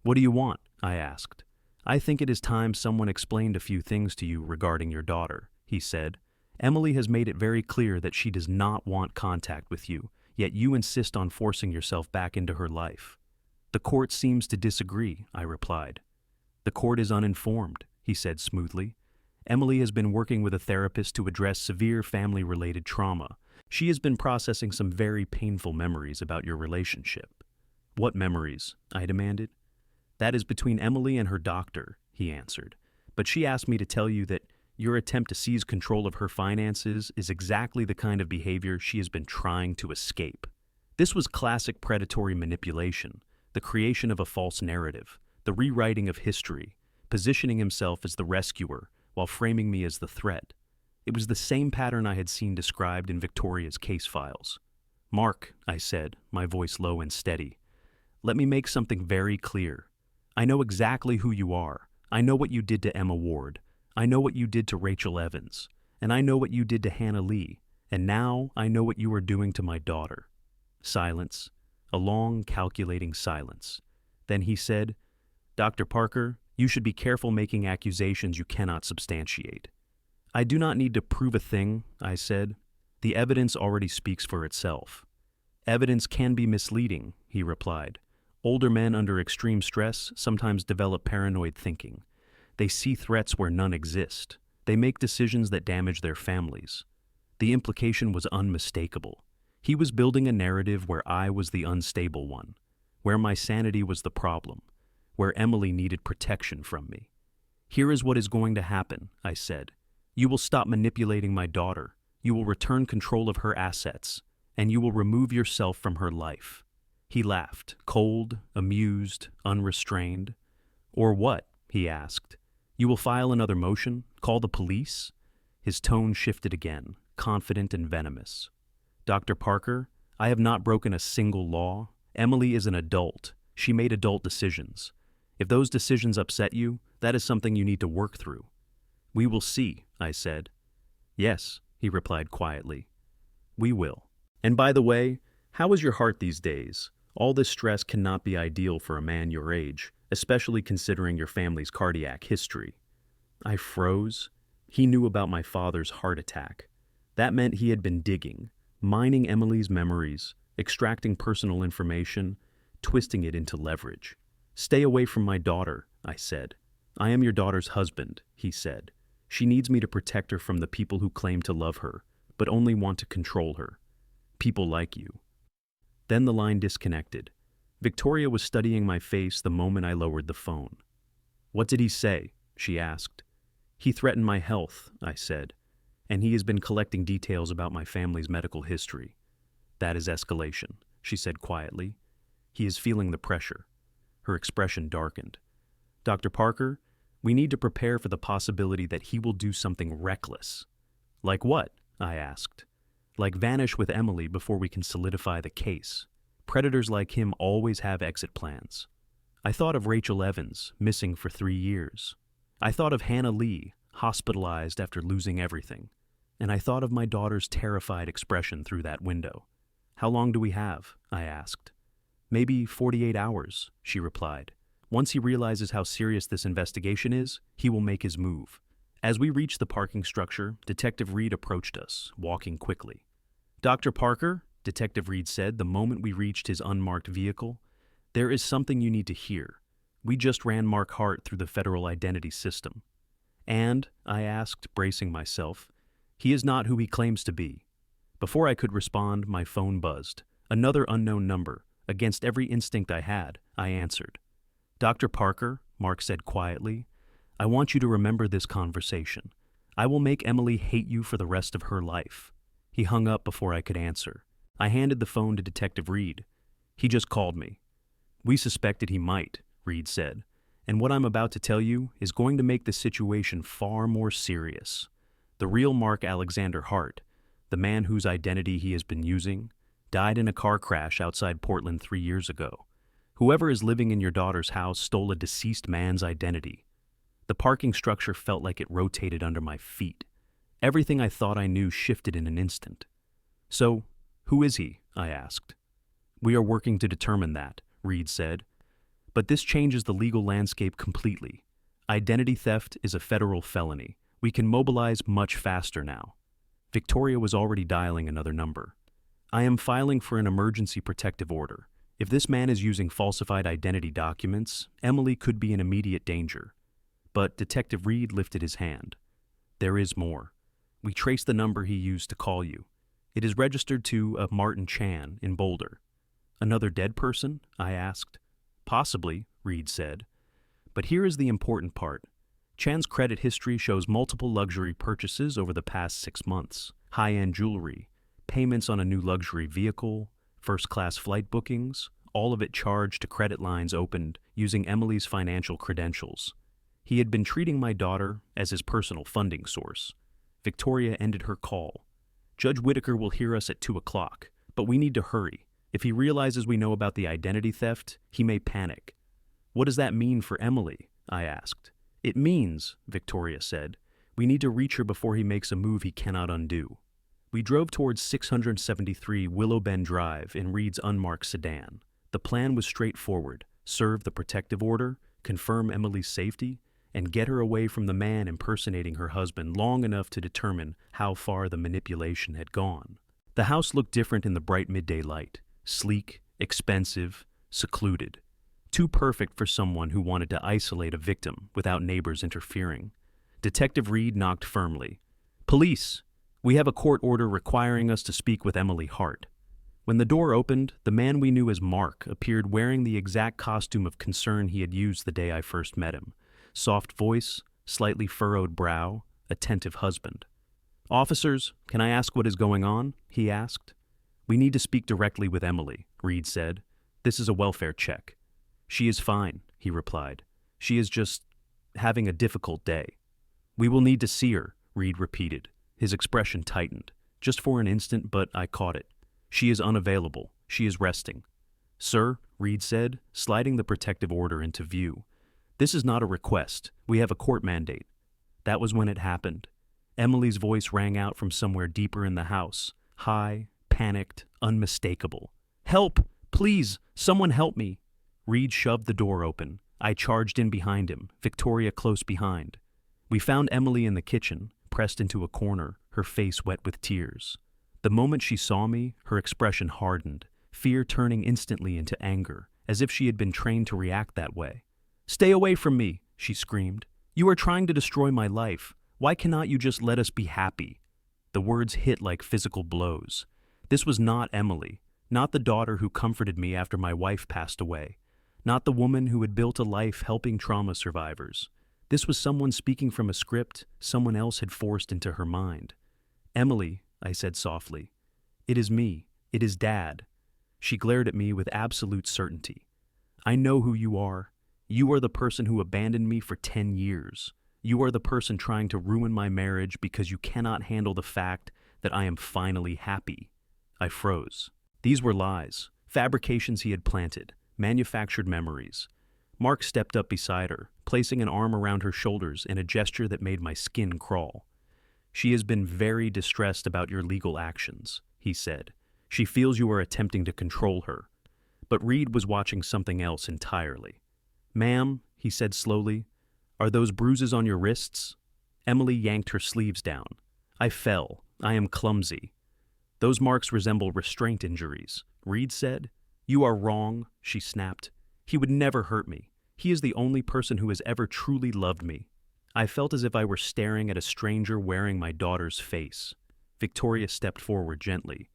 A: What do you want? I asked. I think it is time someone explained a few things to you regarding your daughter, he said. Emily has made it very clear that she does not want contact with you, yet you insist on forcing yourself back into her life. The court seems to disagree, I replied. The court is uninformed, he said smoothly. Emily has been working with a therapist to address severe family-related trauma. She has been processing some very painful memories about your relationship. What memories? I demanded. That is between Emily and her doctor, he answered. But she asked me to tell you that your attempt to seize control of her finances is exactly the kind of behavior she has been trying to escape. This was classic predatory manipulation, the creation of a false narrative, the rewriting of history, positioning himself as the rescuer while framing me as the threat. It was the same pattern I had seen described in Victoria's case files. Mark, I said, my voice low and steady, let me make something very clear. I know exactly who you are. I know what you did to Emma Ward. I know what you did to Rachel Evans. And I know what you did to Hannah Lee. And now I know what you are doing to my daughter. Silence. A long, calculating silence. Then he said, Dr. Parker, you should be careful making accusations you cannot substantiate. I do not need to prove a thing, I said. The evidence already speaks for itself. Evidence can be misleading, he replied. Older men under extreme stress sometimes develop paranoid thinking. They see threats where none exist. They make decisions that damage their families. The implication was unmistakable. He was building a narrative where I was the unstable one, where my sanity was the problem, where Emily needed protection from me. Here is what is going to happen, I said. You will stop manipulating my daughter. You will return control of her assets, and you will remove yourself from her life. He laughed, cold, amused, unrestrained. Or what? He asked. You will file another motion? Call the police? His tone shifted again, confident and venomous. Dr. Parker, I have not broken a single law. Emily is an adult. She made adult decisions. If those decisions upset you, that is something you need to work through. We will see, I said. Yes, he replied quietly. We will. And by the way, how is your heart these days? All this stress cannot be ideal for a man your age, especially considering your family's cardiac history. I froze. He knew about my father's heart attack. That meant he had been digging, mining Emily's memories, extracting personal information, twisting it into leverage. "Stay away from my daughter," I said. "I am your daughter's husband," he said. "She needs me to protect her from the people who claim to love her, but only want to control her. People like you." Then the line disconnected. Victoria was studying my face the moment I lowered the phone. "What did he say?" she asked. "He threatened my health," I said, "and he has been collecting details about my family's medical history." "That is escalation," she said quietly. "He is feeling the pressure." Her expression darkened. "Dr. Parker, we need to prepare for the possibility that he will do something reckless." "Like what?" I asked. "Like vanish with Emily before we can solidify the case. Predators like him always have exit plans." I thought of Rachel Evans, missing for 3 years. I thought of Hannah Lee, hospitalized after losing everything. And I thought of my daughter's terrified expression through that window. "How long do we have?" I asked. "Maybe 48 hours," she replied. "Once he realizes how serious this investigation is, he will make his move." As we reached the parking structure, Detective Reed approached us, walking quickly. "Dr. Parker," Detective Reed said the moment we reached his unmarked vehicle, "there is something you need to hear. We just ran Mark Hart through the federal identity system." "And," I asked, bracing myself, "he is not who he claims to be." Before I could respond, my phone buzzed. Another unknown number. Against every instinct I had, I answered. "Dr. Parker," Mark said quietly, "I want you to remember this conversation. I will make Emily hate you for the rest of her life." He hung up before I could answer. I handed the phone to Detective Reed. "He just called me." "We suspected he might," Reed said, "and what I'm about to tell you is going to make the situation far more serious. The real Mark Alexander Hart, the man whose identity he has been using, died in a car crash outside Portland 3 years ago. Whoever is living in your daughter's house stole a deceased man's identity." The parking structure felt like it rotated under my feet. Everything I thought I knew shifted in an instant. "So, who is he?" I asked. "We are working to determine that," Reed said. "But this changes the legal landscape completely. Identity theft is a federal felony. We can mobilize much faster now." Victoria was already dialing another number. "I am filing for an emergency protective order. If this man is using falsified identity documents, Emily could be in immediate danger." But Detective Reed lifted his hand. "There is more. We traced the number he used to call you. It is registered to a Martin Chan in Boulder." "Another dead person?" I asked. "Possibly," Reed said. "But here is the important part. Chan's credit history shows multiple luxury purchases over the past 6 months, high-end jewelry, payments on a new luxury vehicle, first-class flight bookings, all of it charged to credit lines opened using Emily's financial credentials. He had been treating my daughter as his personal funding source." Victoria ended her call. "Judge Whitaker will hear us at 2 o'clock, but we need to hurry. If he realizes we know about the identity theft, he may panic." "What does that mean for Emily?" I asked. "It means," Victoria said, "we need to reach her before he makes a move he cannot undo." We drove towards 673 Willow Bend Drive in Reed's unmarked sedan. The plan was straightforward: serve the protective order, confirm Emily's safety, and get her away from the man impersonating her husband long enough to determine how far the manipulation had gone. The house looked different in the bright midday light. Sleek, expensive, secluded. Too perfect for someone who wanted to isolate a victim without neighbors interfering. Detective Reed knocked firmly. "Police! We have a court order requiring us to speak with Emily Hart." When the door opened, the man we knew as Mark appeared wearing the exact costume of concern he had used the day I first met him. Soft voice, slightly furrowed brow, attentive husband. "Officers, can I ask what is going on?" he asked. "We need to speak directly with Emily," Reed said. "This is a welfare check." "She is fine," he replied. "She is just having a difficult day." "We will need to see her," Reed repeated. His expression tightened. Just for an instant, but I caught it. "She is unavailable. She is resting." "Sir," Reed said, sliding the protective order into view. "This is not a request. We have a court mandate." That was when it happened. Emily's voice rang out from somewhere deeper in the house, high, panicked, unmistakable. "Help! Please! Someone help me!" Reed shoved the door open. I charged in behind him, Victoria close behind. We found Emily in the kitchen, pressed into a corner, her face wet with tears. The moment she saw me, her expression hardened, fear turning instantly into anger, as if she had been trained to react that way. "Stay away from me," she screamed. "You are trying to destroy my life. Why cannot you just let us be happy?" The words hit like physical blows. This was not Emily, not the daughter who comforted me after my wife passed away, not the woman who had built a life helping trauma survivors. This was someone speaking from a script someone else had forced into her mind. "Emily," I said softly, "it is me. It is Dad." She glared at me with absolute certainty. "I know who you are. You are the person who abandoned me for 10 years. You are the person trying to ruin my marriage because you cannot handle the fact that I am finally happy." I froze. These were lies, fabrications he had planted, manufactured memories. Mark stepped up beside her, placing an arm around her shoulders in a gesture that made my skin crawl. "She has been very distressed about your legal actions," he said. "She feels you are attempting to control her." But Reed was watching something else entirely. "Ma'am," he said slowly, "are those bruises on your wrists?" Emily yanked her sleeves down. "I fell. I am clumsy." "Those marks resemble restraint injuries," Reed said. "You are wrong," she snapped. "He would never hurt me. He is the only person who has ever truly loved me." I felt as if I were staring at a stranger wearing my daughter's face. Victoria stepped forward gently.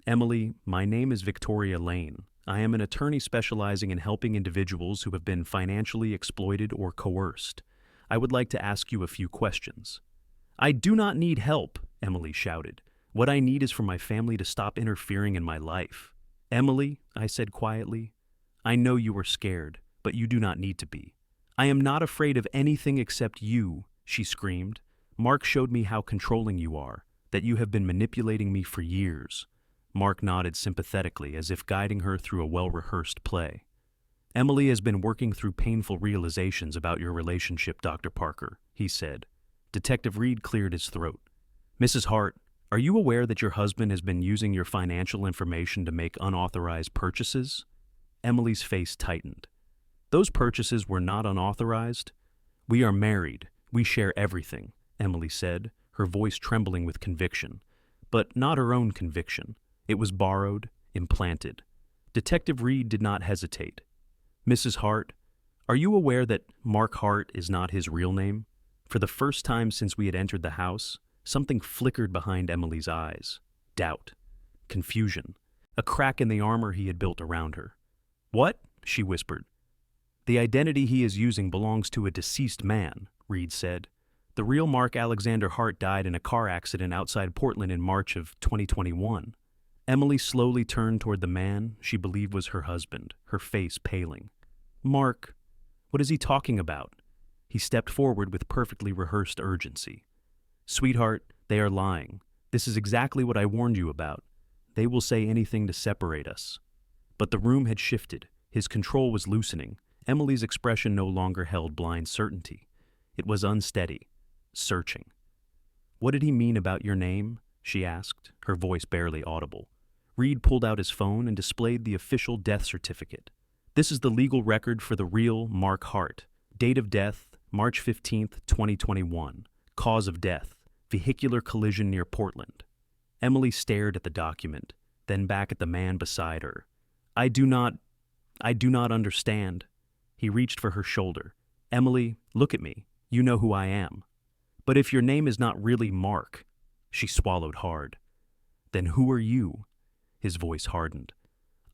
A: "Emily, my name is Victoria Lane. I am an attorney specializing in helping individuals who have been financially exploited or coerced. I would like to ask you a few questions." "I do not need help," Emily shouted. "What I need is for my family to stop interfering in my life." "Emily," I said quietly, "I know you are scared, but you do not need to be." "I am not afraid of anything except you," she screamed. "Mark showed me how controlling you are, that you have been manipulating me for years." Mark nodded sympathetically, as if guiding her through a well-rehearsed play. "Emily has been working through painful realizations about your relationship, Dr. Parker," he said. Detective Reed cleared his throat. "Mrs. Hart, are you aware that your husband has been using your financial information to make unauthorized purchases?" Emily's face tightened. "Those purchases were not unauthorized. We are married. We share everything," Emily said, her voice trembling with conviction. But not her own conviction. It was borrowed, implanted. Detective Reed did not hesitate. "Mrs. Hart, are you aware that Mark Hart is not his real name?" For the first time since we had entered the house, something flickered behind Emily's eyes. Doubt. Confusion. A crack in the armor he had built around her. "What?" she whispered. "The identity he is using belongs to a deceased man," Reed said. "The real Mark Alexander Hart died in a car accident outside Portland in March of 2021. Emily slowly turned toward the man she believed was her husband, her face paling. "Mark, what is he talking about?" He stepped forward with perfectly rehearsed urgency. "Sweetheart, they are lying. This is exactly what I warned you about. They will say anything to separate us." But the room had shifted. His control was loosening. Emily's expression no longer held blind certainty. It was unsteady, searching. "What did he mean about your name?" she asked, her voice barely audible. Reed pulled out his phone and displayed the official death certificate. "This is the legal record for the real Mark Hart. Date of death, March 15th, 2021. Cause of death, vehicular collision near Portland." Emily stared at the document, then back at the man beside her. I do not understand." He reached for her shoulder. "Emily, look at me. You know who I am." "But if your name is not really Mark," she swallowed hard. "Then who are you?" His voice hardened.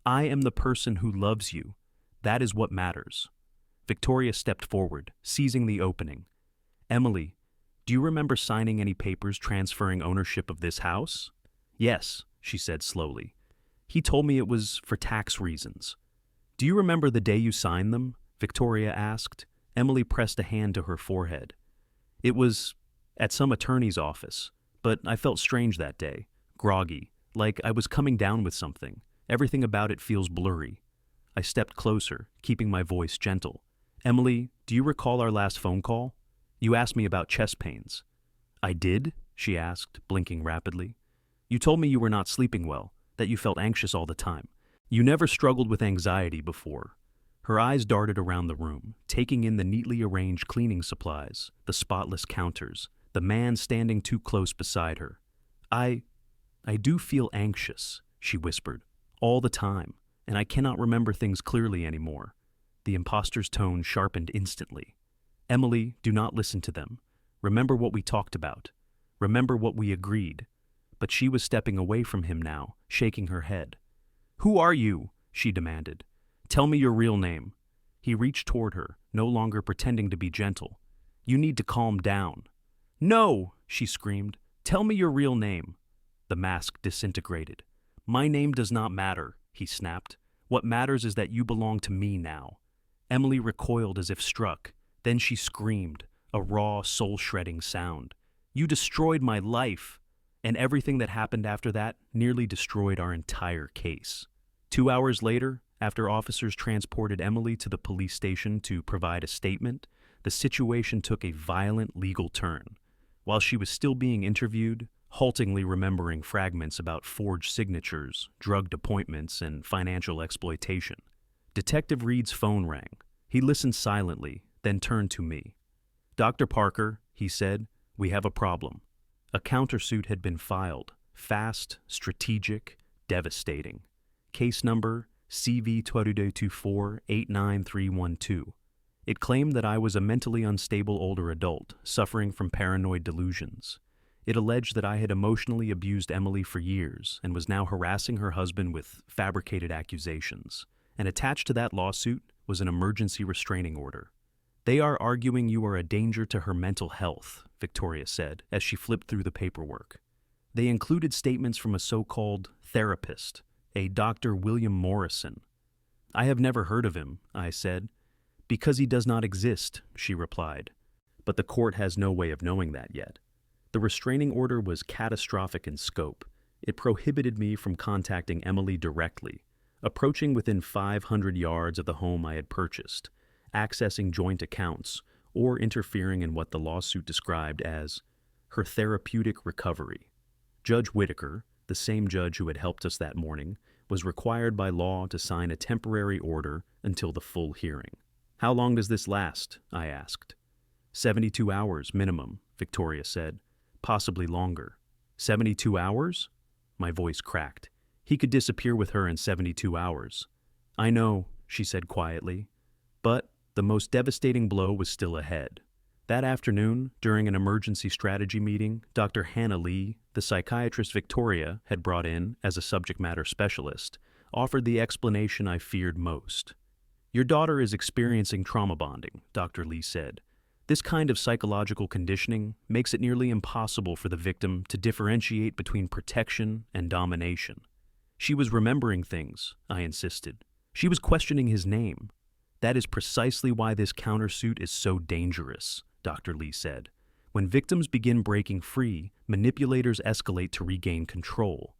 A: "I am the person who loves you. That is what matters." Victoria stepped forward, seizing the opening. "Emily, do you remember signing any papers transferring ownership of this house?" "Yes," she said slowly. "He told me it was for tax reasons." "Do you remember the day you signed them?" Victoria asked. Emily pressed a hand to her forehead. "It was at some attorney's office, but I felt strange that day, groggy, like I was coming down with something. Everything about it feels blurry." I stepped closer, keeping my voice gentle. "Emily, do you recall our last phone call? You asked me about chest pains." "I did?" she asked, blinking rapidly. "You told me you were not sleeping well, that you felt anxious all the time. You never struggled with anxiety before." Her eyes darted around the room, taking in the neatly arranged cleaning supplies, the spotless counters, the man standing too close beside her. I do feel anxious," she whispered, All the time, and I cannot remember things clearly anymore." The imposter's tone sharpened instantly. "Emily, do not listen to them. Remember what we talked about. Remember what we agreed." But she was stepping away from him now, shaking her head. "Who are you?" she demanded. "Tell me your real name." He reached toward her, no longer pretending to be gentle. "You need to calm down." "No!" she screamed. "Tell me your real name." The mask disintegrated. "My name does not matter," he snapped. "What matters is that you belong to me now." Emily recoiled as if struck. Then she screamed, a raw, soul-shredding sound. "You destroyed my life!" And everything that happened after that nearly destroyed our entire case. 2 hours later, after officers transported Emily to the police station to provide a statement, the situation took a violent legal turn. While she was still being interviewed, haltingly remembering fragments about forged signatures, drugged appointments, and financial exploitation, Detective Reed's phone rang. He listened silently, then turned to me. "Dr. Parker," he said, "we have a problem." A countersuit had been filed, fast, strategic, devastating. Case number CV2224-89312. It claimed that I was a mentally unstable older adult, suffering from paranoid delusions. It alleged that I had emotionally abused Emily for years and was now harassing her husband with fabricated accusations. And attached to that lawsuit was an emergency restraining order. "They are arguing you are a danger to her mental health," Victoria said as she flipped through the paperwork. They included statements from a so-called therapist, a Dr. William Morrison. "I have never heard of him," I said. "Because he does not exist," she replied. "But the court has no way of knowing that yet." The restraining order was catastrophic in scope. It prohibited me from contacting Emily directly, approaching within 500 yards of the home I had purchased, accessing joint accounts, or interfering in what the lawsuit described as her therapeutic recovery. Judge Whitaker, the same judge who had helped us that morning, was required by law to sign a temporary order until the full hearing. "How long does this last?" I asked. 72 hours minimum, Victoria said. "Possibly longer." 72 hours? My voice cracked. He could disappear with her in 72 hours. "I know," she said quietly. But the most devastating blow was still ahead. That afternoon, during an emergency strategy meeting, Dr. Hannah Lee, the psychiatrist Victoria had brought in as a subject matter specialist, offered the explanation I feared most. "Your daughter is experiencing trauma bonding," Dr. Lee said. "This kind of psychological conditioning makes it nearly impossible for the victim to differentiate between protection and domination." "She was remembering things," I insisted. "She was questioning his name." "That is precisely why this countersuit is so dangerous," Dr. Lee said. "When victims begin breaking free, manipulators escalate to regain control."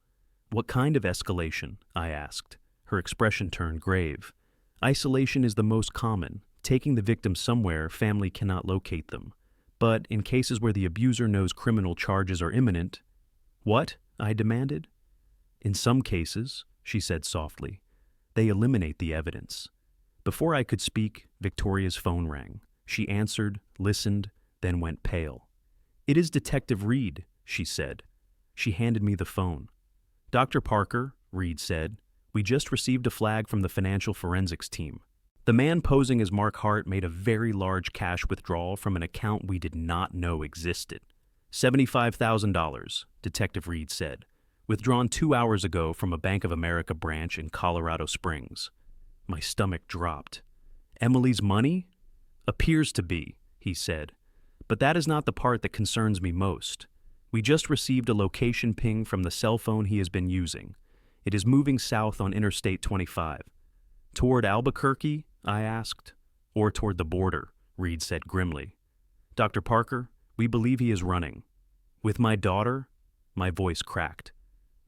A: "What kind of escalation?" I asked. Her expression turned grave. "Isolation is the most common, taking the victim somewhere family cannot locate them. But in cases where the abuser knows criminal charges are imminent—" "What?" I demanded. "In some cases," she said softly, "they eliminate the evidence." Before I could speak, Victoria's phone rang. She answered, listened, then went pale. "It is Detective Reed," she said. She handed me the phone. "Dr. Parker," Reed said, "we just received a flag from the financial forensics team. The man posing as Mark Hart made a very large cash withdrawal from an account we did not know existed." $75,000, Detective Reed said, "withdrawn 2 hours ago from a Bank of America branch in Colorado Springs." My stomach dropped. "Emily's money?" "Appears to be," he said. "But that is not the part that concerns me most. We just received a location ping from the cell phone he has been using. It is moving south on Interstate 25. "Toward Albuquerque?" I asked. "Or toward the border," Reed said grimly. "Dr. Parker, we believe he is running." "With my daughter?" My voice cracked.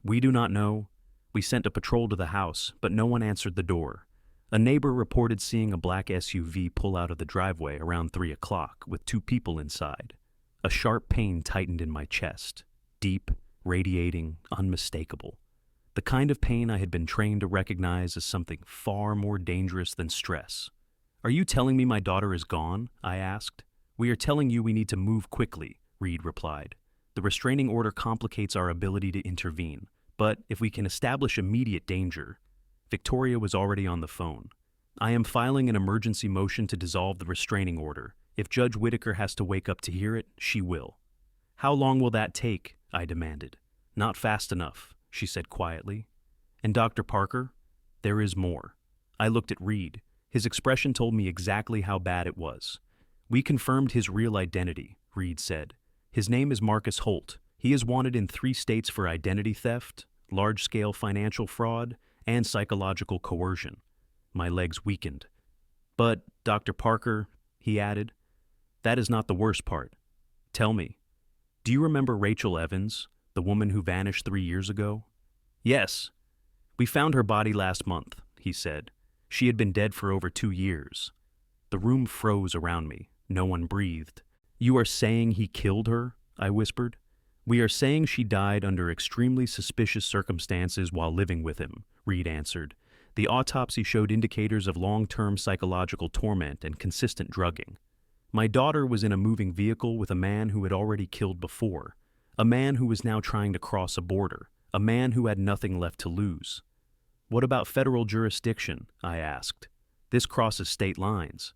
A: "We do not know. We sent a patrol to the house, but no one answered the door. A neighbor reported seeing a black SUV pull out of the driveway around 3 o'clock with 2 people inside." A sharp pain tightened in my chest, deep, radiating, unmistakable. The kind of pain I had been trained to recognize as something far more dangerous than stress. "Are you telling me my daughter is gone?" I asked. "We are telling you we need to move quickly," Reed replied. "The restraining order complicates our ability to intervene, but if we can establish immediate danger, Victoria was already on the phone. I am filing an emergency motion to dissolve the restraining order. If Judge Whitaker has to wake up to hear it, she will. How long will that take? I demanded. Not fast enough, she said quietly. And Dr. Parker? There is more. I looked at Reed. His expression told me exactly how bad it was. We confirmed his real identity, Reed said. His name is Marcus Holt. He is wanted in 3 states for identity theft, large-scale financial fraud, and psychological coercion. My legs weakened. But, Dr. Parker, he added, that is not the worst part. Tell me, do you remember Rachel Evans, the woman who vanished 3 years ago? Yes. We found her body last month, he said. She had been dead for over 2 years. The room froze around me. No one breathed. You are saying he killed her? I whispered. We are saying she died under extremely suspicious circumstances while living with him, Reed answered. The autopsy showed indicators of long-term psychological torment and consistent drugging. My daughter was in a moving vehicle with a man who had already killed before, a man who was now trying to cross a border, a man who had nothing left to lose. What about federal jurisdiction? I asked. This crosses state lines.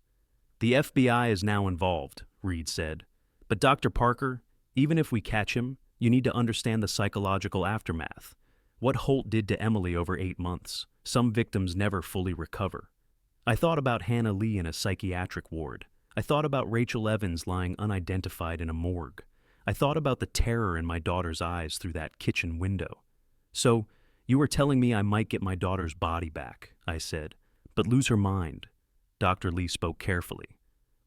A: The FBI is now involved, Reed said. But Dr. Parker, even if we catch him, you need to understand the psychological aftermath. What Holt did to Emily over 8 months. Some victims never fully recover. I thought about Hannah Lee in a psychiatric ward. I thought about Rachel Evans lying unidentified in a morgue. I thought about the terror in my daughter's eyes through that kitchen window. So, you were telling me I might get my daughter's body back, I said, but lose her mind. Dr. Lee spoke carefully.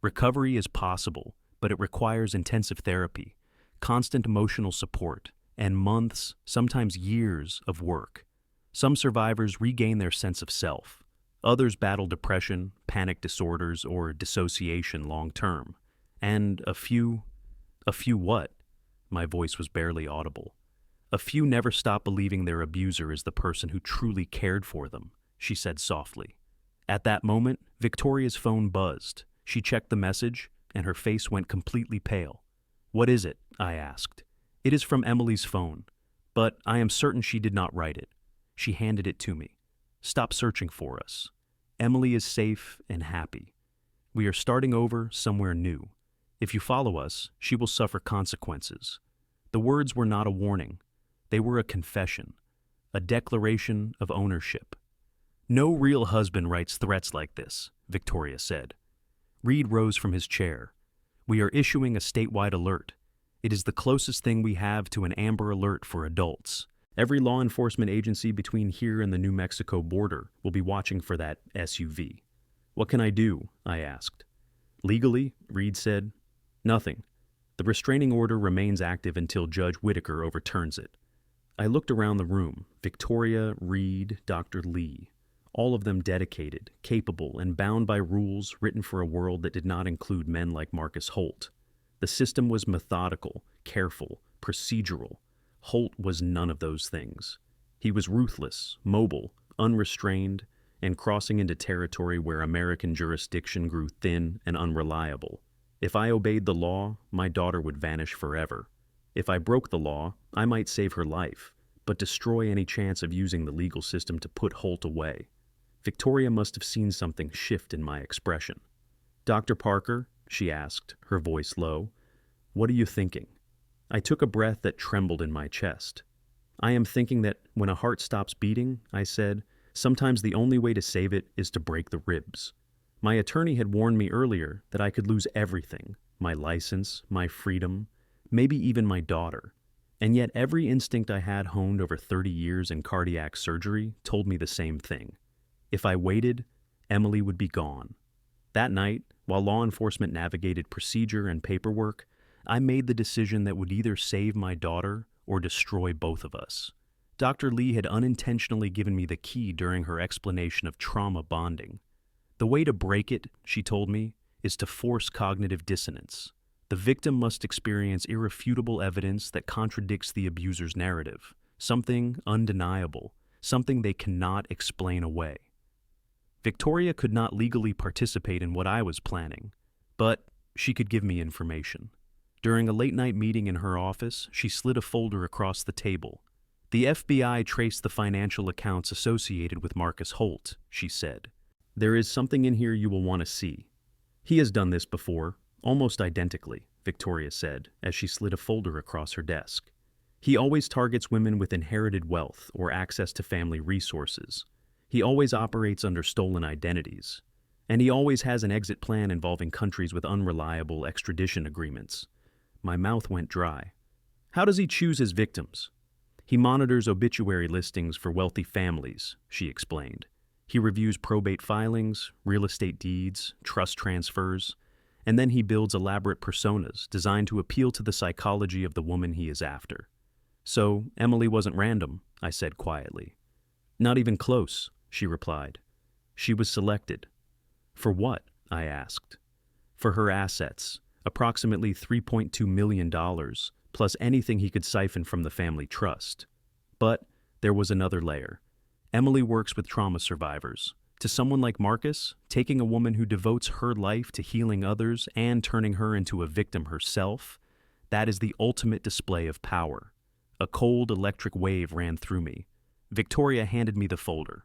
A: Recovery is possible, but it requires intensive therapy, constant emotional support, and months, sometimes years, of work. Some survivors regain their sense of self. Others battle depression, panic disorders, or dissociation long-term. And a few what? My voice was barely audible. A few never stop believing their abuser is the person who truly cared for them, she said softly. At that moment, Victoria's phone buzzed. She checked the message, and her face went completely pale. What is it? I asked. It is from Emily's phone, but I am certain she did not write it. She handed it to me. Stop searching for us. Emily is safe and happy. We are starting over somewhere new. If you follow us, she will suffer consequences. The words were not a warning. They were a confession, a declaration of ownership. No real husband writes threats like this, Victoria said. Reed rose from his chair. We are issuing a statewide alert. It is the closest thing we have to an Amber Alert for adults. Every law enforcement agency between here and the New Mexico border will be watching for that SUV. What can I do? I asked. Legally, Reed said, nothing. The restraining order remains active until Judge Whitaker overturns it. I looked around the room. Victoria, Reed, Dr. Lee. All of them dedicated, capable, and bound by rules written for a world that did not include men like Marcus Holt. The system was methodical, careful, procedural. Holt was none of those things. He was ruthless, mobile, unrestrained, and crossing into territory where American jurisdiction grew thin and unreliable. If I obeyed the law, my daughter would vanish forever. If I broke the law, I might save her life, but destroy any chance of using the legal system to put Holt away. Victoria must have seen something shift in my expression. Dr. Parker, she asked, her voice low, what are you thinking? I took a breath that trembled in my chest. I am thinking that when a heart stops beating, I said, sometimes the only way to save it is to break the ribs. My attorney had warned me earlier that I could lose everything, my license, my freedom, maybe even my daughter. And yet every instinct I had honed over 30 years in cardiac surgery told me the same thing. If I waited, Emily would be gone. That night, while law enforcement navigated procedure and paperwork, I made the decision that would either save my daughter or destroy both of us. Dr. Lee had unintentionally given me the key during her explanation of trauma bonding. The way to break it, she told me, is to force cognitive dissonance. The victim must experience irrefutable evidence that contradicts the abuser's narrative, something undeniable, something they cannot explain away. Victoria could not legally participate in what I was planning, but she could give me information. During a late-night meeting in her office, she slid a folder across the table. The FBI traced the financial accounts associated with Marcus Holt, she said. There is something in here you will want to see. He has done this before, almost identically, Victoria said, as she slid a folder across her desk. He always targets women with inherited wealth or access to family resources. He always operates under stolen identities. And he always has an exit plan involving countries with unreliable extradition agreements. My mouth went dry. How does he choose his victims? He monitors obituary listings for wealthy families, she explained. He reviews probate filings, real estate deeds, trust transfers, and then he builds elaborate personas designed to appeal to the psychology of the woman he is after. So, Emily wasn't random, I said quietly. Not even close, she replied. She was selected. For what? I asked. For her assets, approximately $3.2 million, plus anything he could siphon from the family trust. But there was another layer. Emily works with trauma survivors. To someone like Marcus, taking a woman who devotes her life to healing others and turning her into a victim herself, that is the ultimate display of power. A cold electric wave ran through me. Victoria handed me the folder.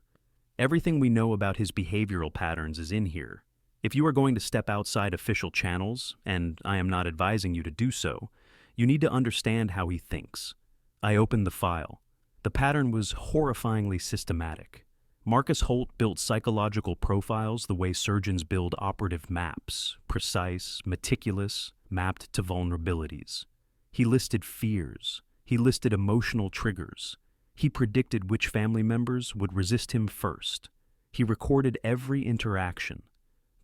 A: Everything we know about his behavioral patterns is in here. If you are going to step outside official channels, and I am not advising you to do so, you need to understand how he thinks. I opened the file. The pattern was horrifyingly systematic. Marcus Holt built psychological profiles the way surgeons build operative maps, precise, meticulous, mapped to vulnerabilities. He listed fears. He listed emotional triggers. He predicted which family members would resist him first. He recorded every interaction.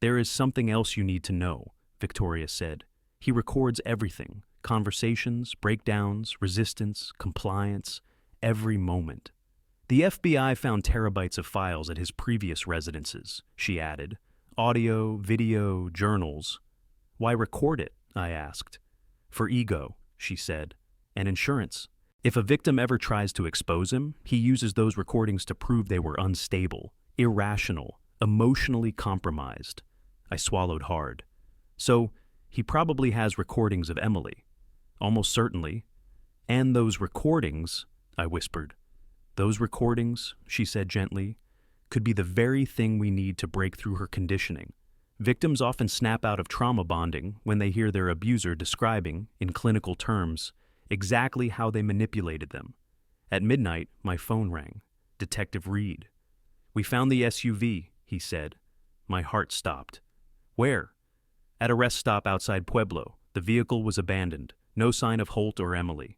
A: There is something else you need to know, Victoria said. He records everything, conversations, breakdowns, resistance, compliance, every moment. The FBI found terabytes of files at his previous residences, she added. Audio, video, journals. Why record it? I asked. For ego, she said. And insurance. If a victim ever tries to expose him, he uses those recordings to prove they were unstable, irrational, emotionally compromised. I swallowed hard. So, he probably has recordings of Emily. Almost certainly. And those recordings, I whispered. Those recordings, she said gently, could be the very thing we need to break through her conditioning. Victims often snap out of trauma bonding when they hear their abuser describing, in clinical terms, exactly how they manipulated them. At midnight, my phone rang. Detective Reed. We found the SUV, he said. My heart stopped. Where? At a rest stop outside Pueblo. The vehicle was abandoned. No sign of Holt or Emily.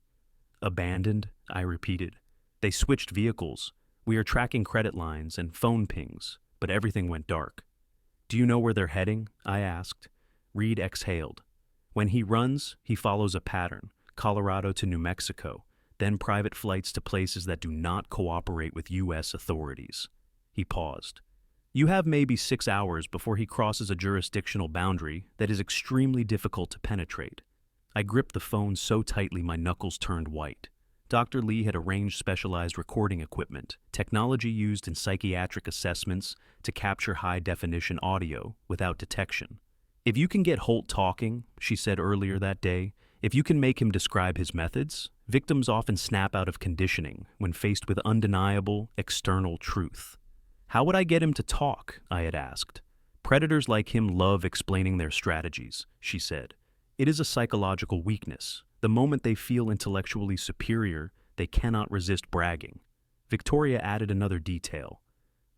A: Abandoned? I repeated. They switched vehicles. We are tracking credit lines and phone pings, but everything went dark. Do you know where they're heading? I asked. Reed exhaled. When he runs, he follows a pattern. Colorado to New Mexico, then private flights to places that do not cooperate with U.S. authorities. He paused. You have maybe 6 hours before he crosses a jurisdictional boundary that is extremely difficult to penetrate. I gripped the phone so tightly my knuckles turned white. Dr. Lee had arranged specialized recording equipment, technology used in psychiatric assessments to capture high-definition audio without detection. If you can get Holt talking, she said earlier that day, if you can make him describe his methods, victims often snap out of conditioning when faced with undeniable, external truth. How would I get him to talk? I had asked. Predators like him love explaining their strategies, she said. It is a psychological weakness. The moment they feel intellectually superior, they cannot resist bragging. Victoria added another detail.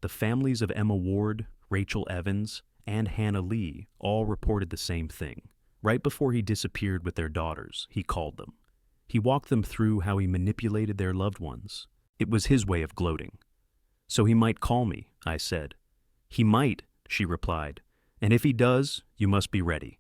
A: The families of Emma Ward, Rachel Evans, and Hannah Lee all reported the same thing. Right before he disappeared with their daughters, he called them. He walked them through how he manipulated their loved ones. It was his way of gloating. So he might call me, I said. He might, she replied. And if he does, you must be ready.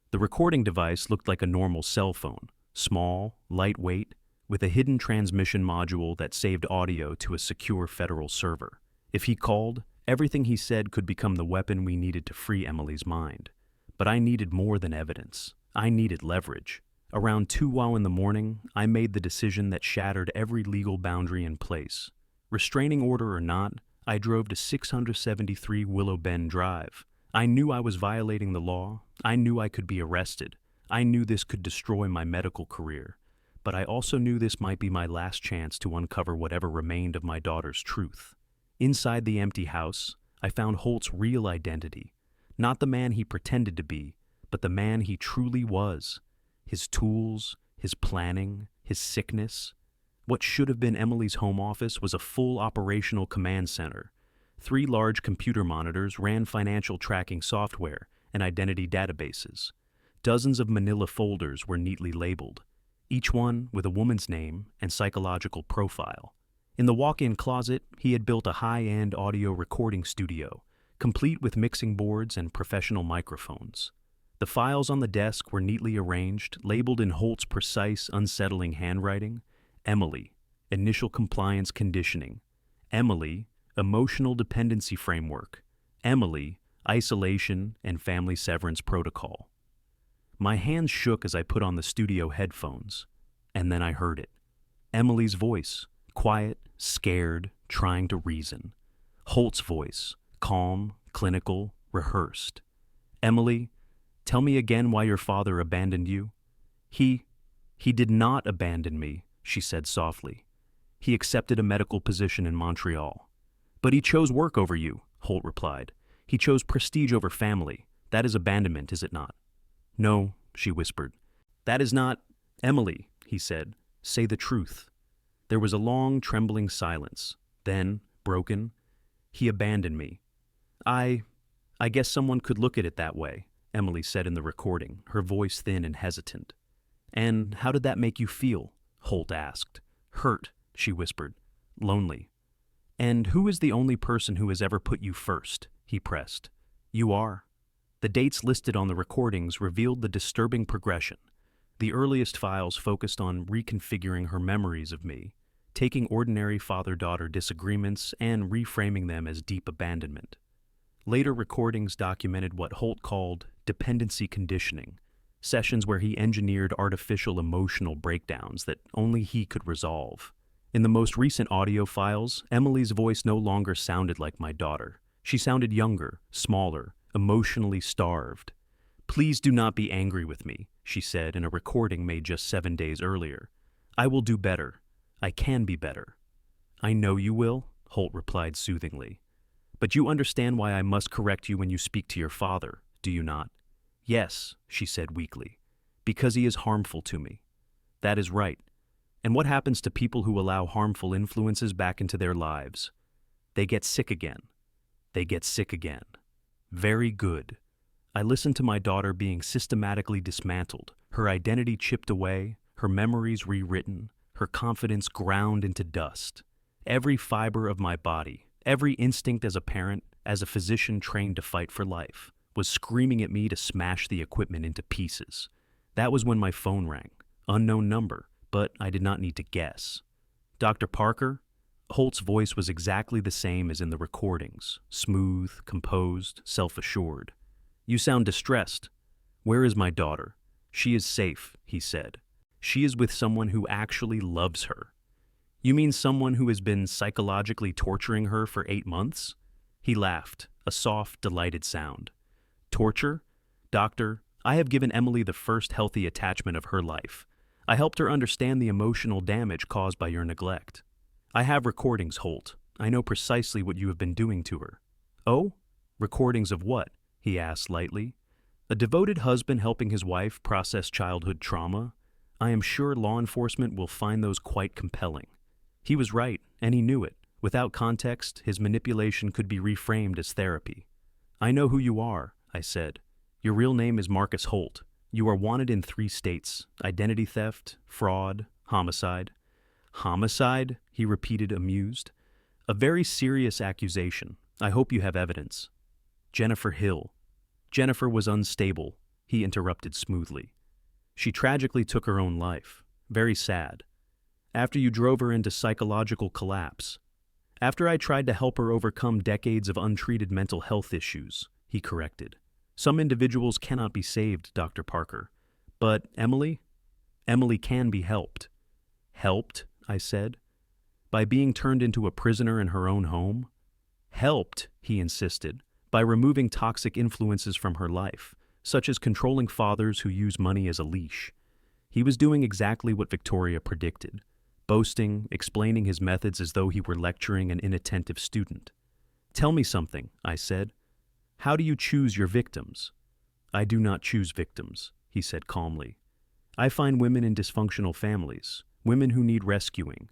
A: The recording device looked like a normal cell phone, small, lightweight, with a hidden transmission module that saved audio to a secure federal server. If he called, everything he said could become the weapon we needed to free Emily's mind. But I needed more than evidence. I needed leverage. Around 2 in the morning, I made the decision that shattered every legal boundary in place. Restraining order or not, I drove to 673 Willow Bend Drive. I knew I was violating the law. I knew I could be arrested. I knew this could destroy my medical career. but I also knew this might be my last chance to uncover whatever remained of my daughter's truth. Inside the empty house, I found Holt's real identity, not the man he pretended to be, but the man he truly was. His tools, his planning, his sickness. What should have been Emily's home office was a full operational command center. 3 large computer monitors ran financial tracking software and identity databases. Dozens of manila folders were neatly labeled, each one with a woman's name and psychological profile. In the walk-in closet, he had built a high-end audio recording studio, complete with mixing boards and professional microphones. The files on the desk were neatly arranged, labeled in Holt's precise, unsettling handwriting. Emily, initial compliance conditioning. Emily, emotional dependency framework. Emily, isolation and family severance protocol. My hands shook as I put on the studio headphones, and then I heard it. Emily's voice, quiet, scared, trying to reason. Holt's voice, calm, clinical, rehearsed. Emily, tell me again why your father abandoned you. He did not abandon me, she said softly. He accepted a medical position in Montreal. But he chose work over you, Holt replied. He chose prestige over family. That is abandonment, is it not? No, she whispered. That is not... Emily, he said. Say the truth. There was a long, trembling silence. Then, broken, he abandoned me. I guess someone could look at it that way, Emily said in the recording, her voice thin and hesitant. And how did that make you feel? Holt asked. Hurt, she whispered. Lonely. And who is the only person who has ever put you first? He pressed. You are. The dates listed on the recordings revealed the disturbing progression. The earliest files focused on reconfiguring her memories of me, taking ordinary father-daughter disagreements and reframing them as deep abandonment. Later recordings documented what Holt called dependency conditioning, sessions where he engineered artificial emotional breakdowns that only he could resolve. In the most recent audio files, Emily's voice no longer sounded like my daughter. She sounded younger, smaller, emotionally starved. Please do not be angry with me, she said in a recording made just 7 days earlier. I will do better. I can be better. I know you will, Holt replied soothingly. But you understand why I must correct you when you speak to your father, do you not? Yes, she said weakly, because he is harmful to me. That is right. And what happens to people who allow harmful influences back into their lives? They get sick again. They get sick again. Very good. I listened to my daughter being systematically dismantled, her identity chipped away, her memories rewritten, her confidence ground into dust. Every fiber of my body, every instinct as a parent, as a physician trained to fight for life, was screaming at me to smash the equipment into pieces. That was when my phone rang. Unknown number, but I did not need to guess. Dr. Parker? Holt's voice was exactly the same as in the recordings, smooth, composed, self-assured. You sound distressed. Where is my daughter? She is safe, he said. She is with someone who actually loves her. You mean someone who has been psychologically torturing her for 8 months? He laughed, a soft, delighted sound. Torture? Doctor, I have given Emily the first healthy attachment of her life. I helped her understand the emotional damage caused by your neglect. I have recordings, Holt. I know precisely what you have been doing to her. Oh? Recordings of what? He asked lightly. A devoted husband helping his wife process childhood trauma? I am sure law enforcement will find those quite compelling. He was right, and he knew it. Without context, his manipulation could be reframed as therapy. I know who you are, I said. Your real name is Marcus Holt. You are wanted in 3 states: identity theft, fraud, homicide. Homicide? He repeated, amused. A very serious accusation. I hope you have evidence. Jennifer Hill. Jennifer was unstable, he interrupted smoothly. She tragically took her own life. Very sad. After you drove her into psychological collapse. After I tried to help her overcome decades of untreated mental health issues, he corrected. Some individuals cannot be saved, Dr. Parker. But Emily? Emily can be helped. Helped, I said. By being turned into a prisoner in her own home? Helped, he insisted, by removing toxic influences from her life, such as controlling fathers who use money as a leash. He was doing exactly what Victoria predicted, boasting, explaining his methods as though he were lecturing an inattentive student. "Tell me something," I said. "How do you choose your victims?" "I do not choose victims," he said calmly. "I find women in dysfunctional families, women who need rescuing.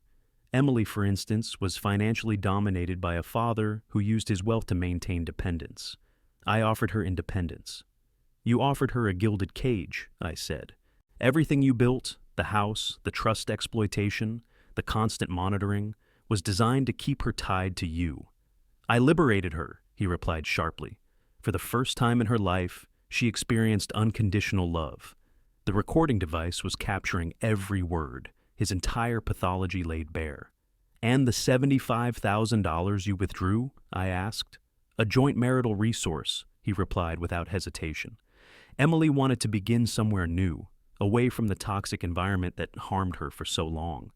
A: Emily, for instance, was financially dominated by a father who used his wealth to maintain dependence. I offered her independence." "You offered her a gilded cage," I said. "Everything you built, the house, the trust exploitation, the constant monitoring, was designed to keep her tied to you." "I liberated her," he replied sharply. For the first time in her life, she experienced unconditional love. The recording device was capturing every word, his entire pathology laid bare. "And the $75,000 you withdrew?" I asked. "A joint marital resource," he replied without hesitation. "Emily wanted to begin somewhere new, away from the toxic environment that harmed her for so long."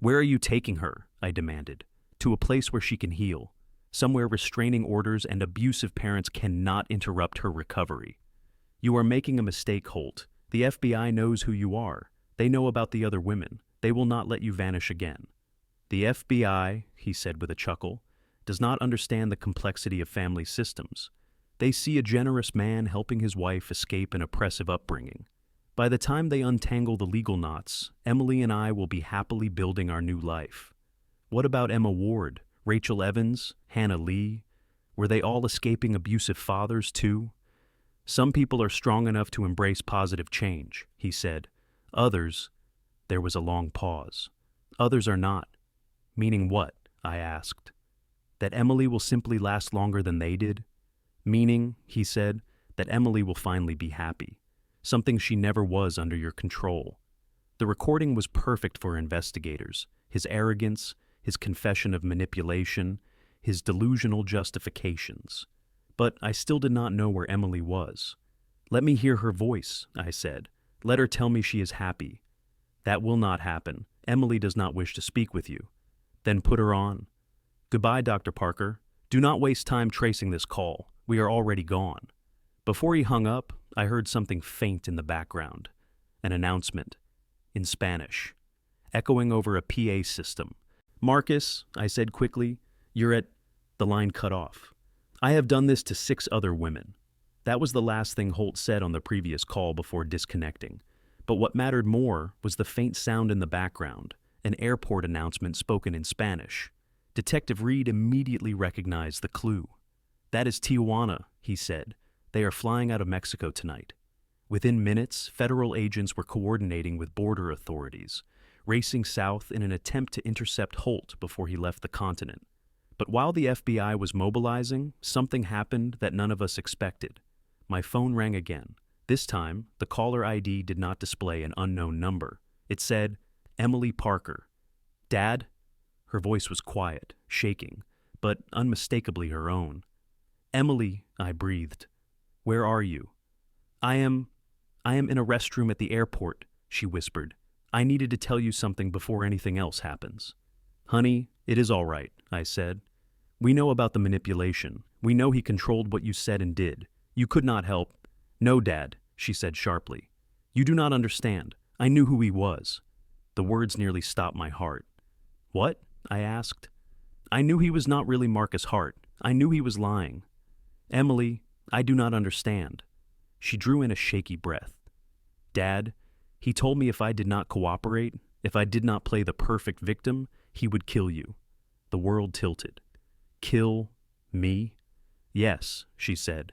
A: "Where are you taking her?" I demanded. "To a place where she can heal, somewhere restraining orders and abusive parents cannot interrupt her recovery." "You are making a mistake, Holt. The FBI knows who you are. They know about the other women. They will not let you vanish again." "The FBI," he said with a chuckle, "does not understand the complexity of family systems. They see a generous man helping his wife escape an oppressive upbringing. By the time they untangle the legal knots, Emily and I will be happily building our new life." "What about Emma Ward, Rachel Evans, Hannah Lee? Were they all escaping abusive fathers too?" "Some people are strong enough to embrace positive change," he said. "Others—" There was a long pause. "Others are not." "Meaning what?" I asked. "That Emily will simply last longer than they did." "Meaning," he said, "that Emily will finally be happy. Something she never was under your control." The recording was perfect for investigators. His arrogance, his confession of manipulation, his delusional justifications. But I still did not know where Emily was. "Let me hear her voice," I said. "Let her tell me she is happy." "That will not happen. Emily does not wish to speak with you." "Then put her on." "Goodbye, Dr. Parker. Do not waste time tracing this call. We are already gone." Before he hung up, I heard something faint in the background. An announcement. In Spanish. Echoing over a PA system. "Marcus," I said quickly, "you're at—" The line cut off. "I have done this to 6 other women." That was the last thing Holt said on the previous call before disconnecting. But what mattered more was the faint sound in the background, an airport announcement spoken in Spanish. Detective Reed immediately recognized the clue. "That is Tijuana," he said. "They are flying out of Mexico tonight." Within minutes, federal agents were coordinating with border authorities, racing south in an attempt to intercept Holt before he left the continent. But while the FBI was mobilizing, something happened that none of us expected. My phone rang again. This time, the caller ID did not display an unknown number. It said, "Emily Parker." "Dad?" Her voice was quiet, shaking, but unmistakably her own. "Emily," I breathed. "Where are you?" I am in a restroom at the airport," she whispered. "I needed to tell you something before anything else happens." "Honey, it is all right," I said. "We know about the manipulation. We know he controlled what you said and did. You could not help—" "No, Dad," she said sharply. "You do not understand. I knew who he was." The words nearly stopped my heart. "What?" I asked. "I knew he was not really Marcus Hart. I knew he was lying." "Emily, I do not understand." She drew in a shaky breath. "Dad, he told me if I did not cooperate, if I did not play the perfect victim, he would kill you." The world tilted. "Kill me?" "Yes," she said.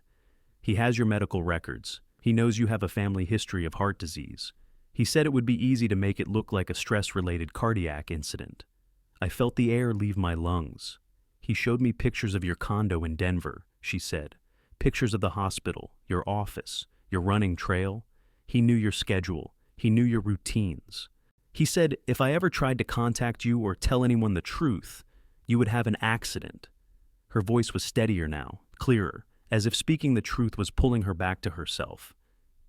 A: "He has your medical records. He knows you have a family history of heart disease. He said it would be easy to make it look like a stress-related cardiac incident." I felt the air leave my lungs. "He showed me pictures of your condo in Denver," she said. "Pictures of the hospital, your office, your running trail. He knew your schedule. He knew your routines. He said if I ever tried to contact you or tell anyone the truth, you would have an accident." Her voice was steadier now, clearer, as if speaking the truth was pulling her back to herself.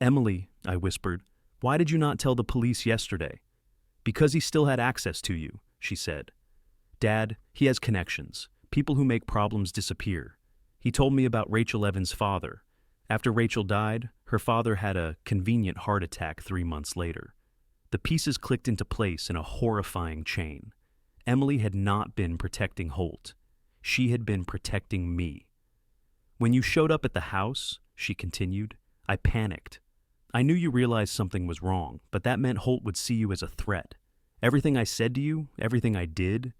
A: "Emily," I whispered, "why did you not tell the police yesterday?" "Because he still had access to you," she said. "Dad, he has connections. People who make problems disappear. He told me about Rachel Evans' father. After Rachel died, her father had a convenient heart attack 3 months later. The pieces clicked into place in a horrifying chain. Emily had not been protecting Holt. She had been protecting me. When you showed up at the house, she continued, I panicked. I knew you realized something was wrong, but that meant Holt would see you as a threat. Everything I said to you, everything I did,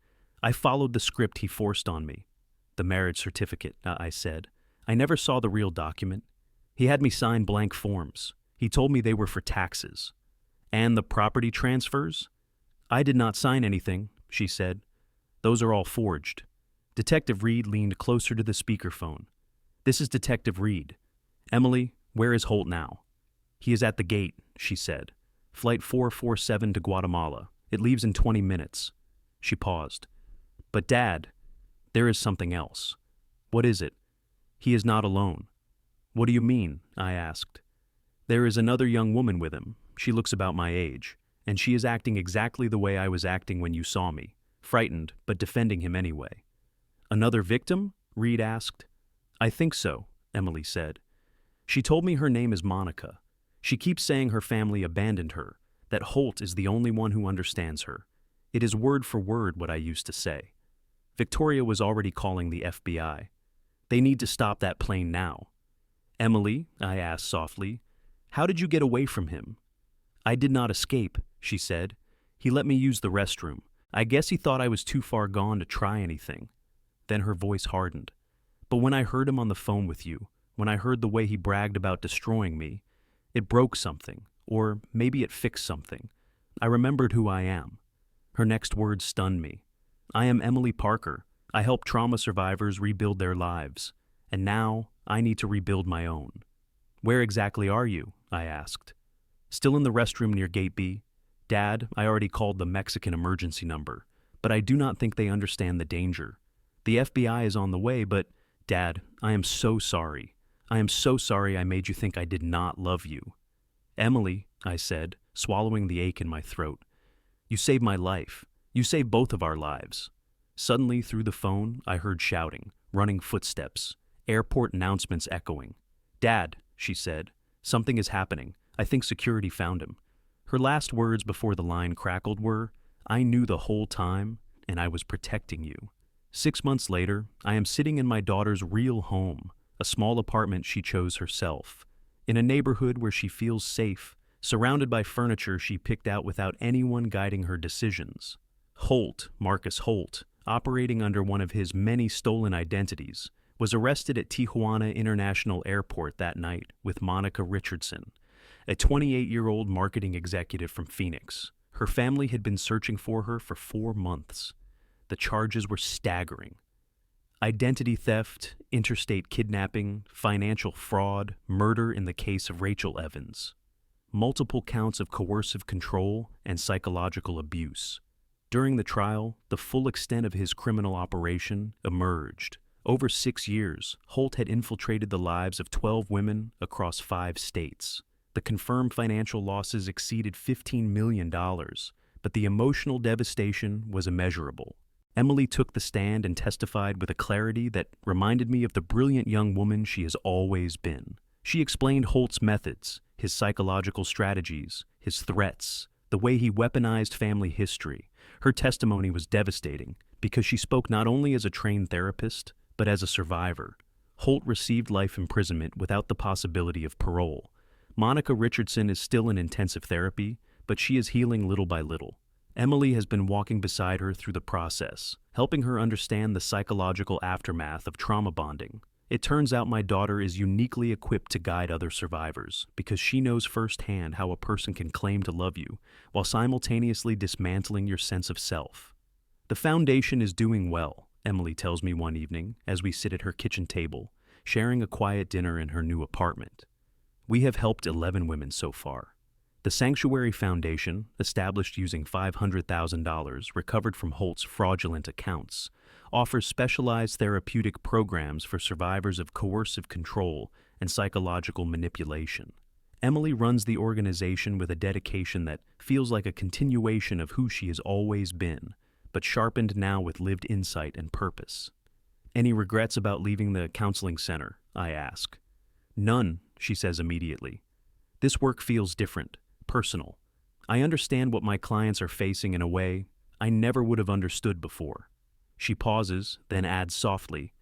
A: I followed the script he forced on me. The marriage certificate, I said. I never saw the real document. He had me sign blank forms. He told me they were for taxes. And the property transfers? I did not sign anything, she said. Those are all forged. Detective Reed leaned closer to the speakerphone. This is Detective Reed. Emily, where is Holt now? He is at the gate, she said. Flight 447 to Guatemala. It leaves in 20 minutes. She paused. But Dad, there is something else. What is it? He is not alone. What do you mean? I asked. There is another young woman with him. She looks about my age, and she is acting exactly the way I was acting when you saw me, frightened, but defending him anyway. Another victim? Reed asked. I think so, Emily said. She told me her name is Monica. She keeps saying her family abandoned her, that Holt is the only one who understands her. It is word for word what I used to say. Victoria was already calling the FBI. They need to stop that plane now. Emily, I asked softly, how did you get away from him? I did not escape, she said. He let me use the restroom. I guess he thought I was too far gone to try anything. Then her voice hardened. But when I heard him on the phone with you, when I heard the way he bragged about destroying me, it broke something, or maybe it fixed something. I remembered who I am. Her next words stunned me. I am Emily Parker. I help trauma survivors rebuild their lives, and now I need to rebuild my own. Where exactly are you? I asked. Still in the restroom near Gate B. Dad, I already called the Mexican emergency number, but I do not think they understand the danger. The FBI is on the way, but, Dad, I am so sorry. I am so sorry I made you think I did not love you. Emily, I said, swallowing the ache in my throat, you saved my life. You saved both of our lives. Suddenly, through the phone, I heard shouting, running footsteps, airport announcements echoing. Dad, she said, something is happening. I think security found him. Her last words before the line crackled were, I knew the whole time, and I was protecting you. 6 months later, I am sitting in my daughter's real home, a small apartment she chose herself, in a neighborhood where she feels safe, surrounded by furniture she picked out without anyone guiding her decisions. Holt, Marcus Holt, operating under one of his many stolen identities, was arrested at Tijuana International Airport that night with Monica Richardson, a 28-year-old marketing executive from Phoenix. Her family had been searching for her for 4 months. The charges were staggering. Identity theft, interstate kidnapping, financial fraud, murder in the case of Rachel Evans. Multiple counts of coercive control and psychological abuse. During the trial, the full extent of his criminal operation emerged. Over 6 years, Holt had infiltrated the lives of 12 women across 5 states. The confirmed financial losses exceeded $15 million, but the emotional devastation was immeasurable. Emily took the stand and testified with a clarity that reminded me of the brilliant young woman she has always been. She explained Holt's methods, his psychological strategies, his threats, the way he weaponized family history. Her testimony was devastating because she spoke not only as a trained therapist, but as a survivor. Holt received life imprisonment without the possibility of parole. Monica Richardson is still in intensive therapy, but she is healing little by little. Emily has been walking beside her through the process, helping her understand the psychological aftermath of trauma bonding. It turns out my daughter is uniquely equipped to guide other survivors because she knows firsthand how a person can claim to love you while simultaneously dismantling your sense of self. The foundation is doing well, Emily tells me one evening as we sit at her kitchen table, sharing a quiet dinner in her new apartment. We have helped 11 women so far. The Sanctuary Foundation, established using $500,000 recovered from Holt's fraudulent accounts, offers specialized therapeutic programs for survivors of coercive control and psychological manipulation. Emily runs the organization with a dedication that feels like a continuation of who she has always been, but sharpened now with lived insight and purpose. Any regrets about leaving the counseling center? I ask. None, she says immediately. This work feels different, personal. I understand what my clients are facing in a way I never would have understood before. She pauses, then adds softly,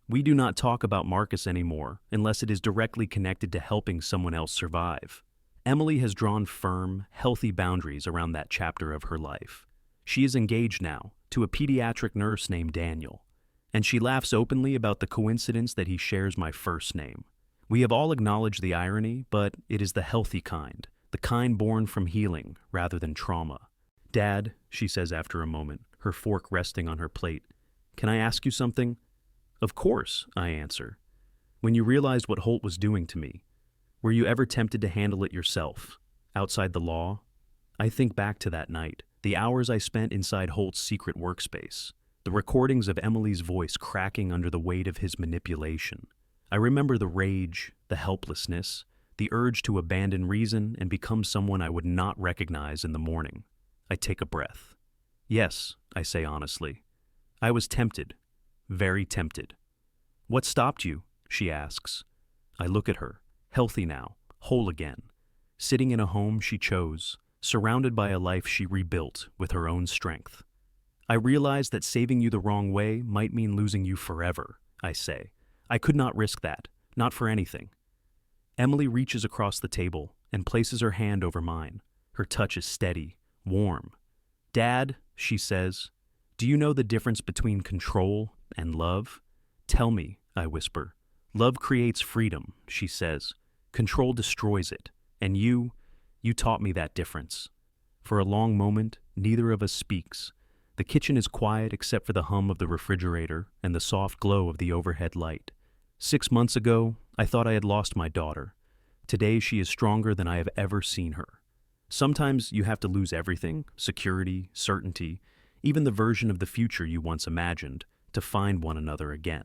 A: "We do not talk about Marcus anymore unless it is directly connected to helping someone else survive." Emily has drawn firm, healthy boundaries around that chapter of her life. She is engaged now to a pediatric nurse named Daniel, and she laughs openly about the coincidence that he shares my first name. We have all acknowledged the irony, but it is the healthy kind, the kind born from healing rather than trauma. "Dad," she says after a moment, her fork resting on her plate, "can I ask you something?" "Of course," I answer. "When you realized what Holt was doing to me, were you ever tempted to handle it yourself, outside the law?" I think back to that night, the hours I spent inside Holt's secret workspace, the recordings of Emily's voice cracking under the weight of his manipulation. I remember the rage, the helplessness, the urge to abandon reason and become someone I would not recognize in the morning. I take a breath. "Yes," I say honestly. "I was tempted. Very tempted." "What stopped you?" she asks. I look at her, healthy now, whole again, sitting in a home she chose, surrounded by a life she rebuilt with her own strength. "I realized that saving you the wrong way might mean losing you forever," I say. "I could not risk that, not for anything." Emily reaches across the table and places her hand over mine. Her touch is steady, warm. "Dad," she says, "do you know the difference between control and love?" "Tell me," I whisper. "Love creates freedom," she says. "Control destroys it. And you taught me that difference." For a long moment, neither of us speaks. The kitchen is quiet except for the hum of the refrigerator and the soft glow of the overhead light. 6 months ago, I thought I had lost my daughter. Today she is stronger than I have ever seen her. Sometimes you have to lose everything, security, certainty, even the version of the future you once imagined, to find one another again.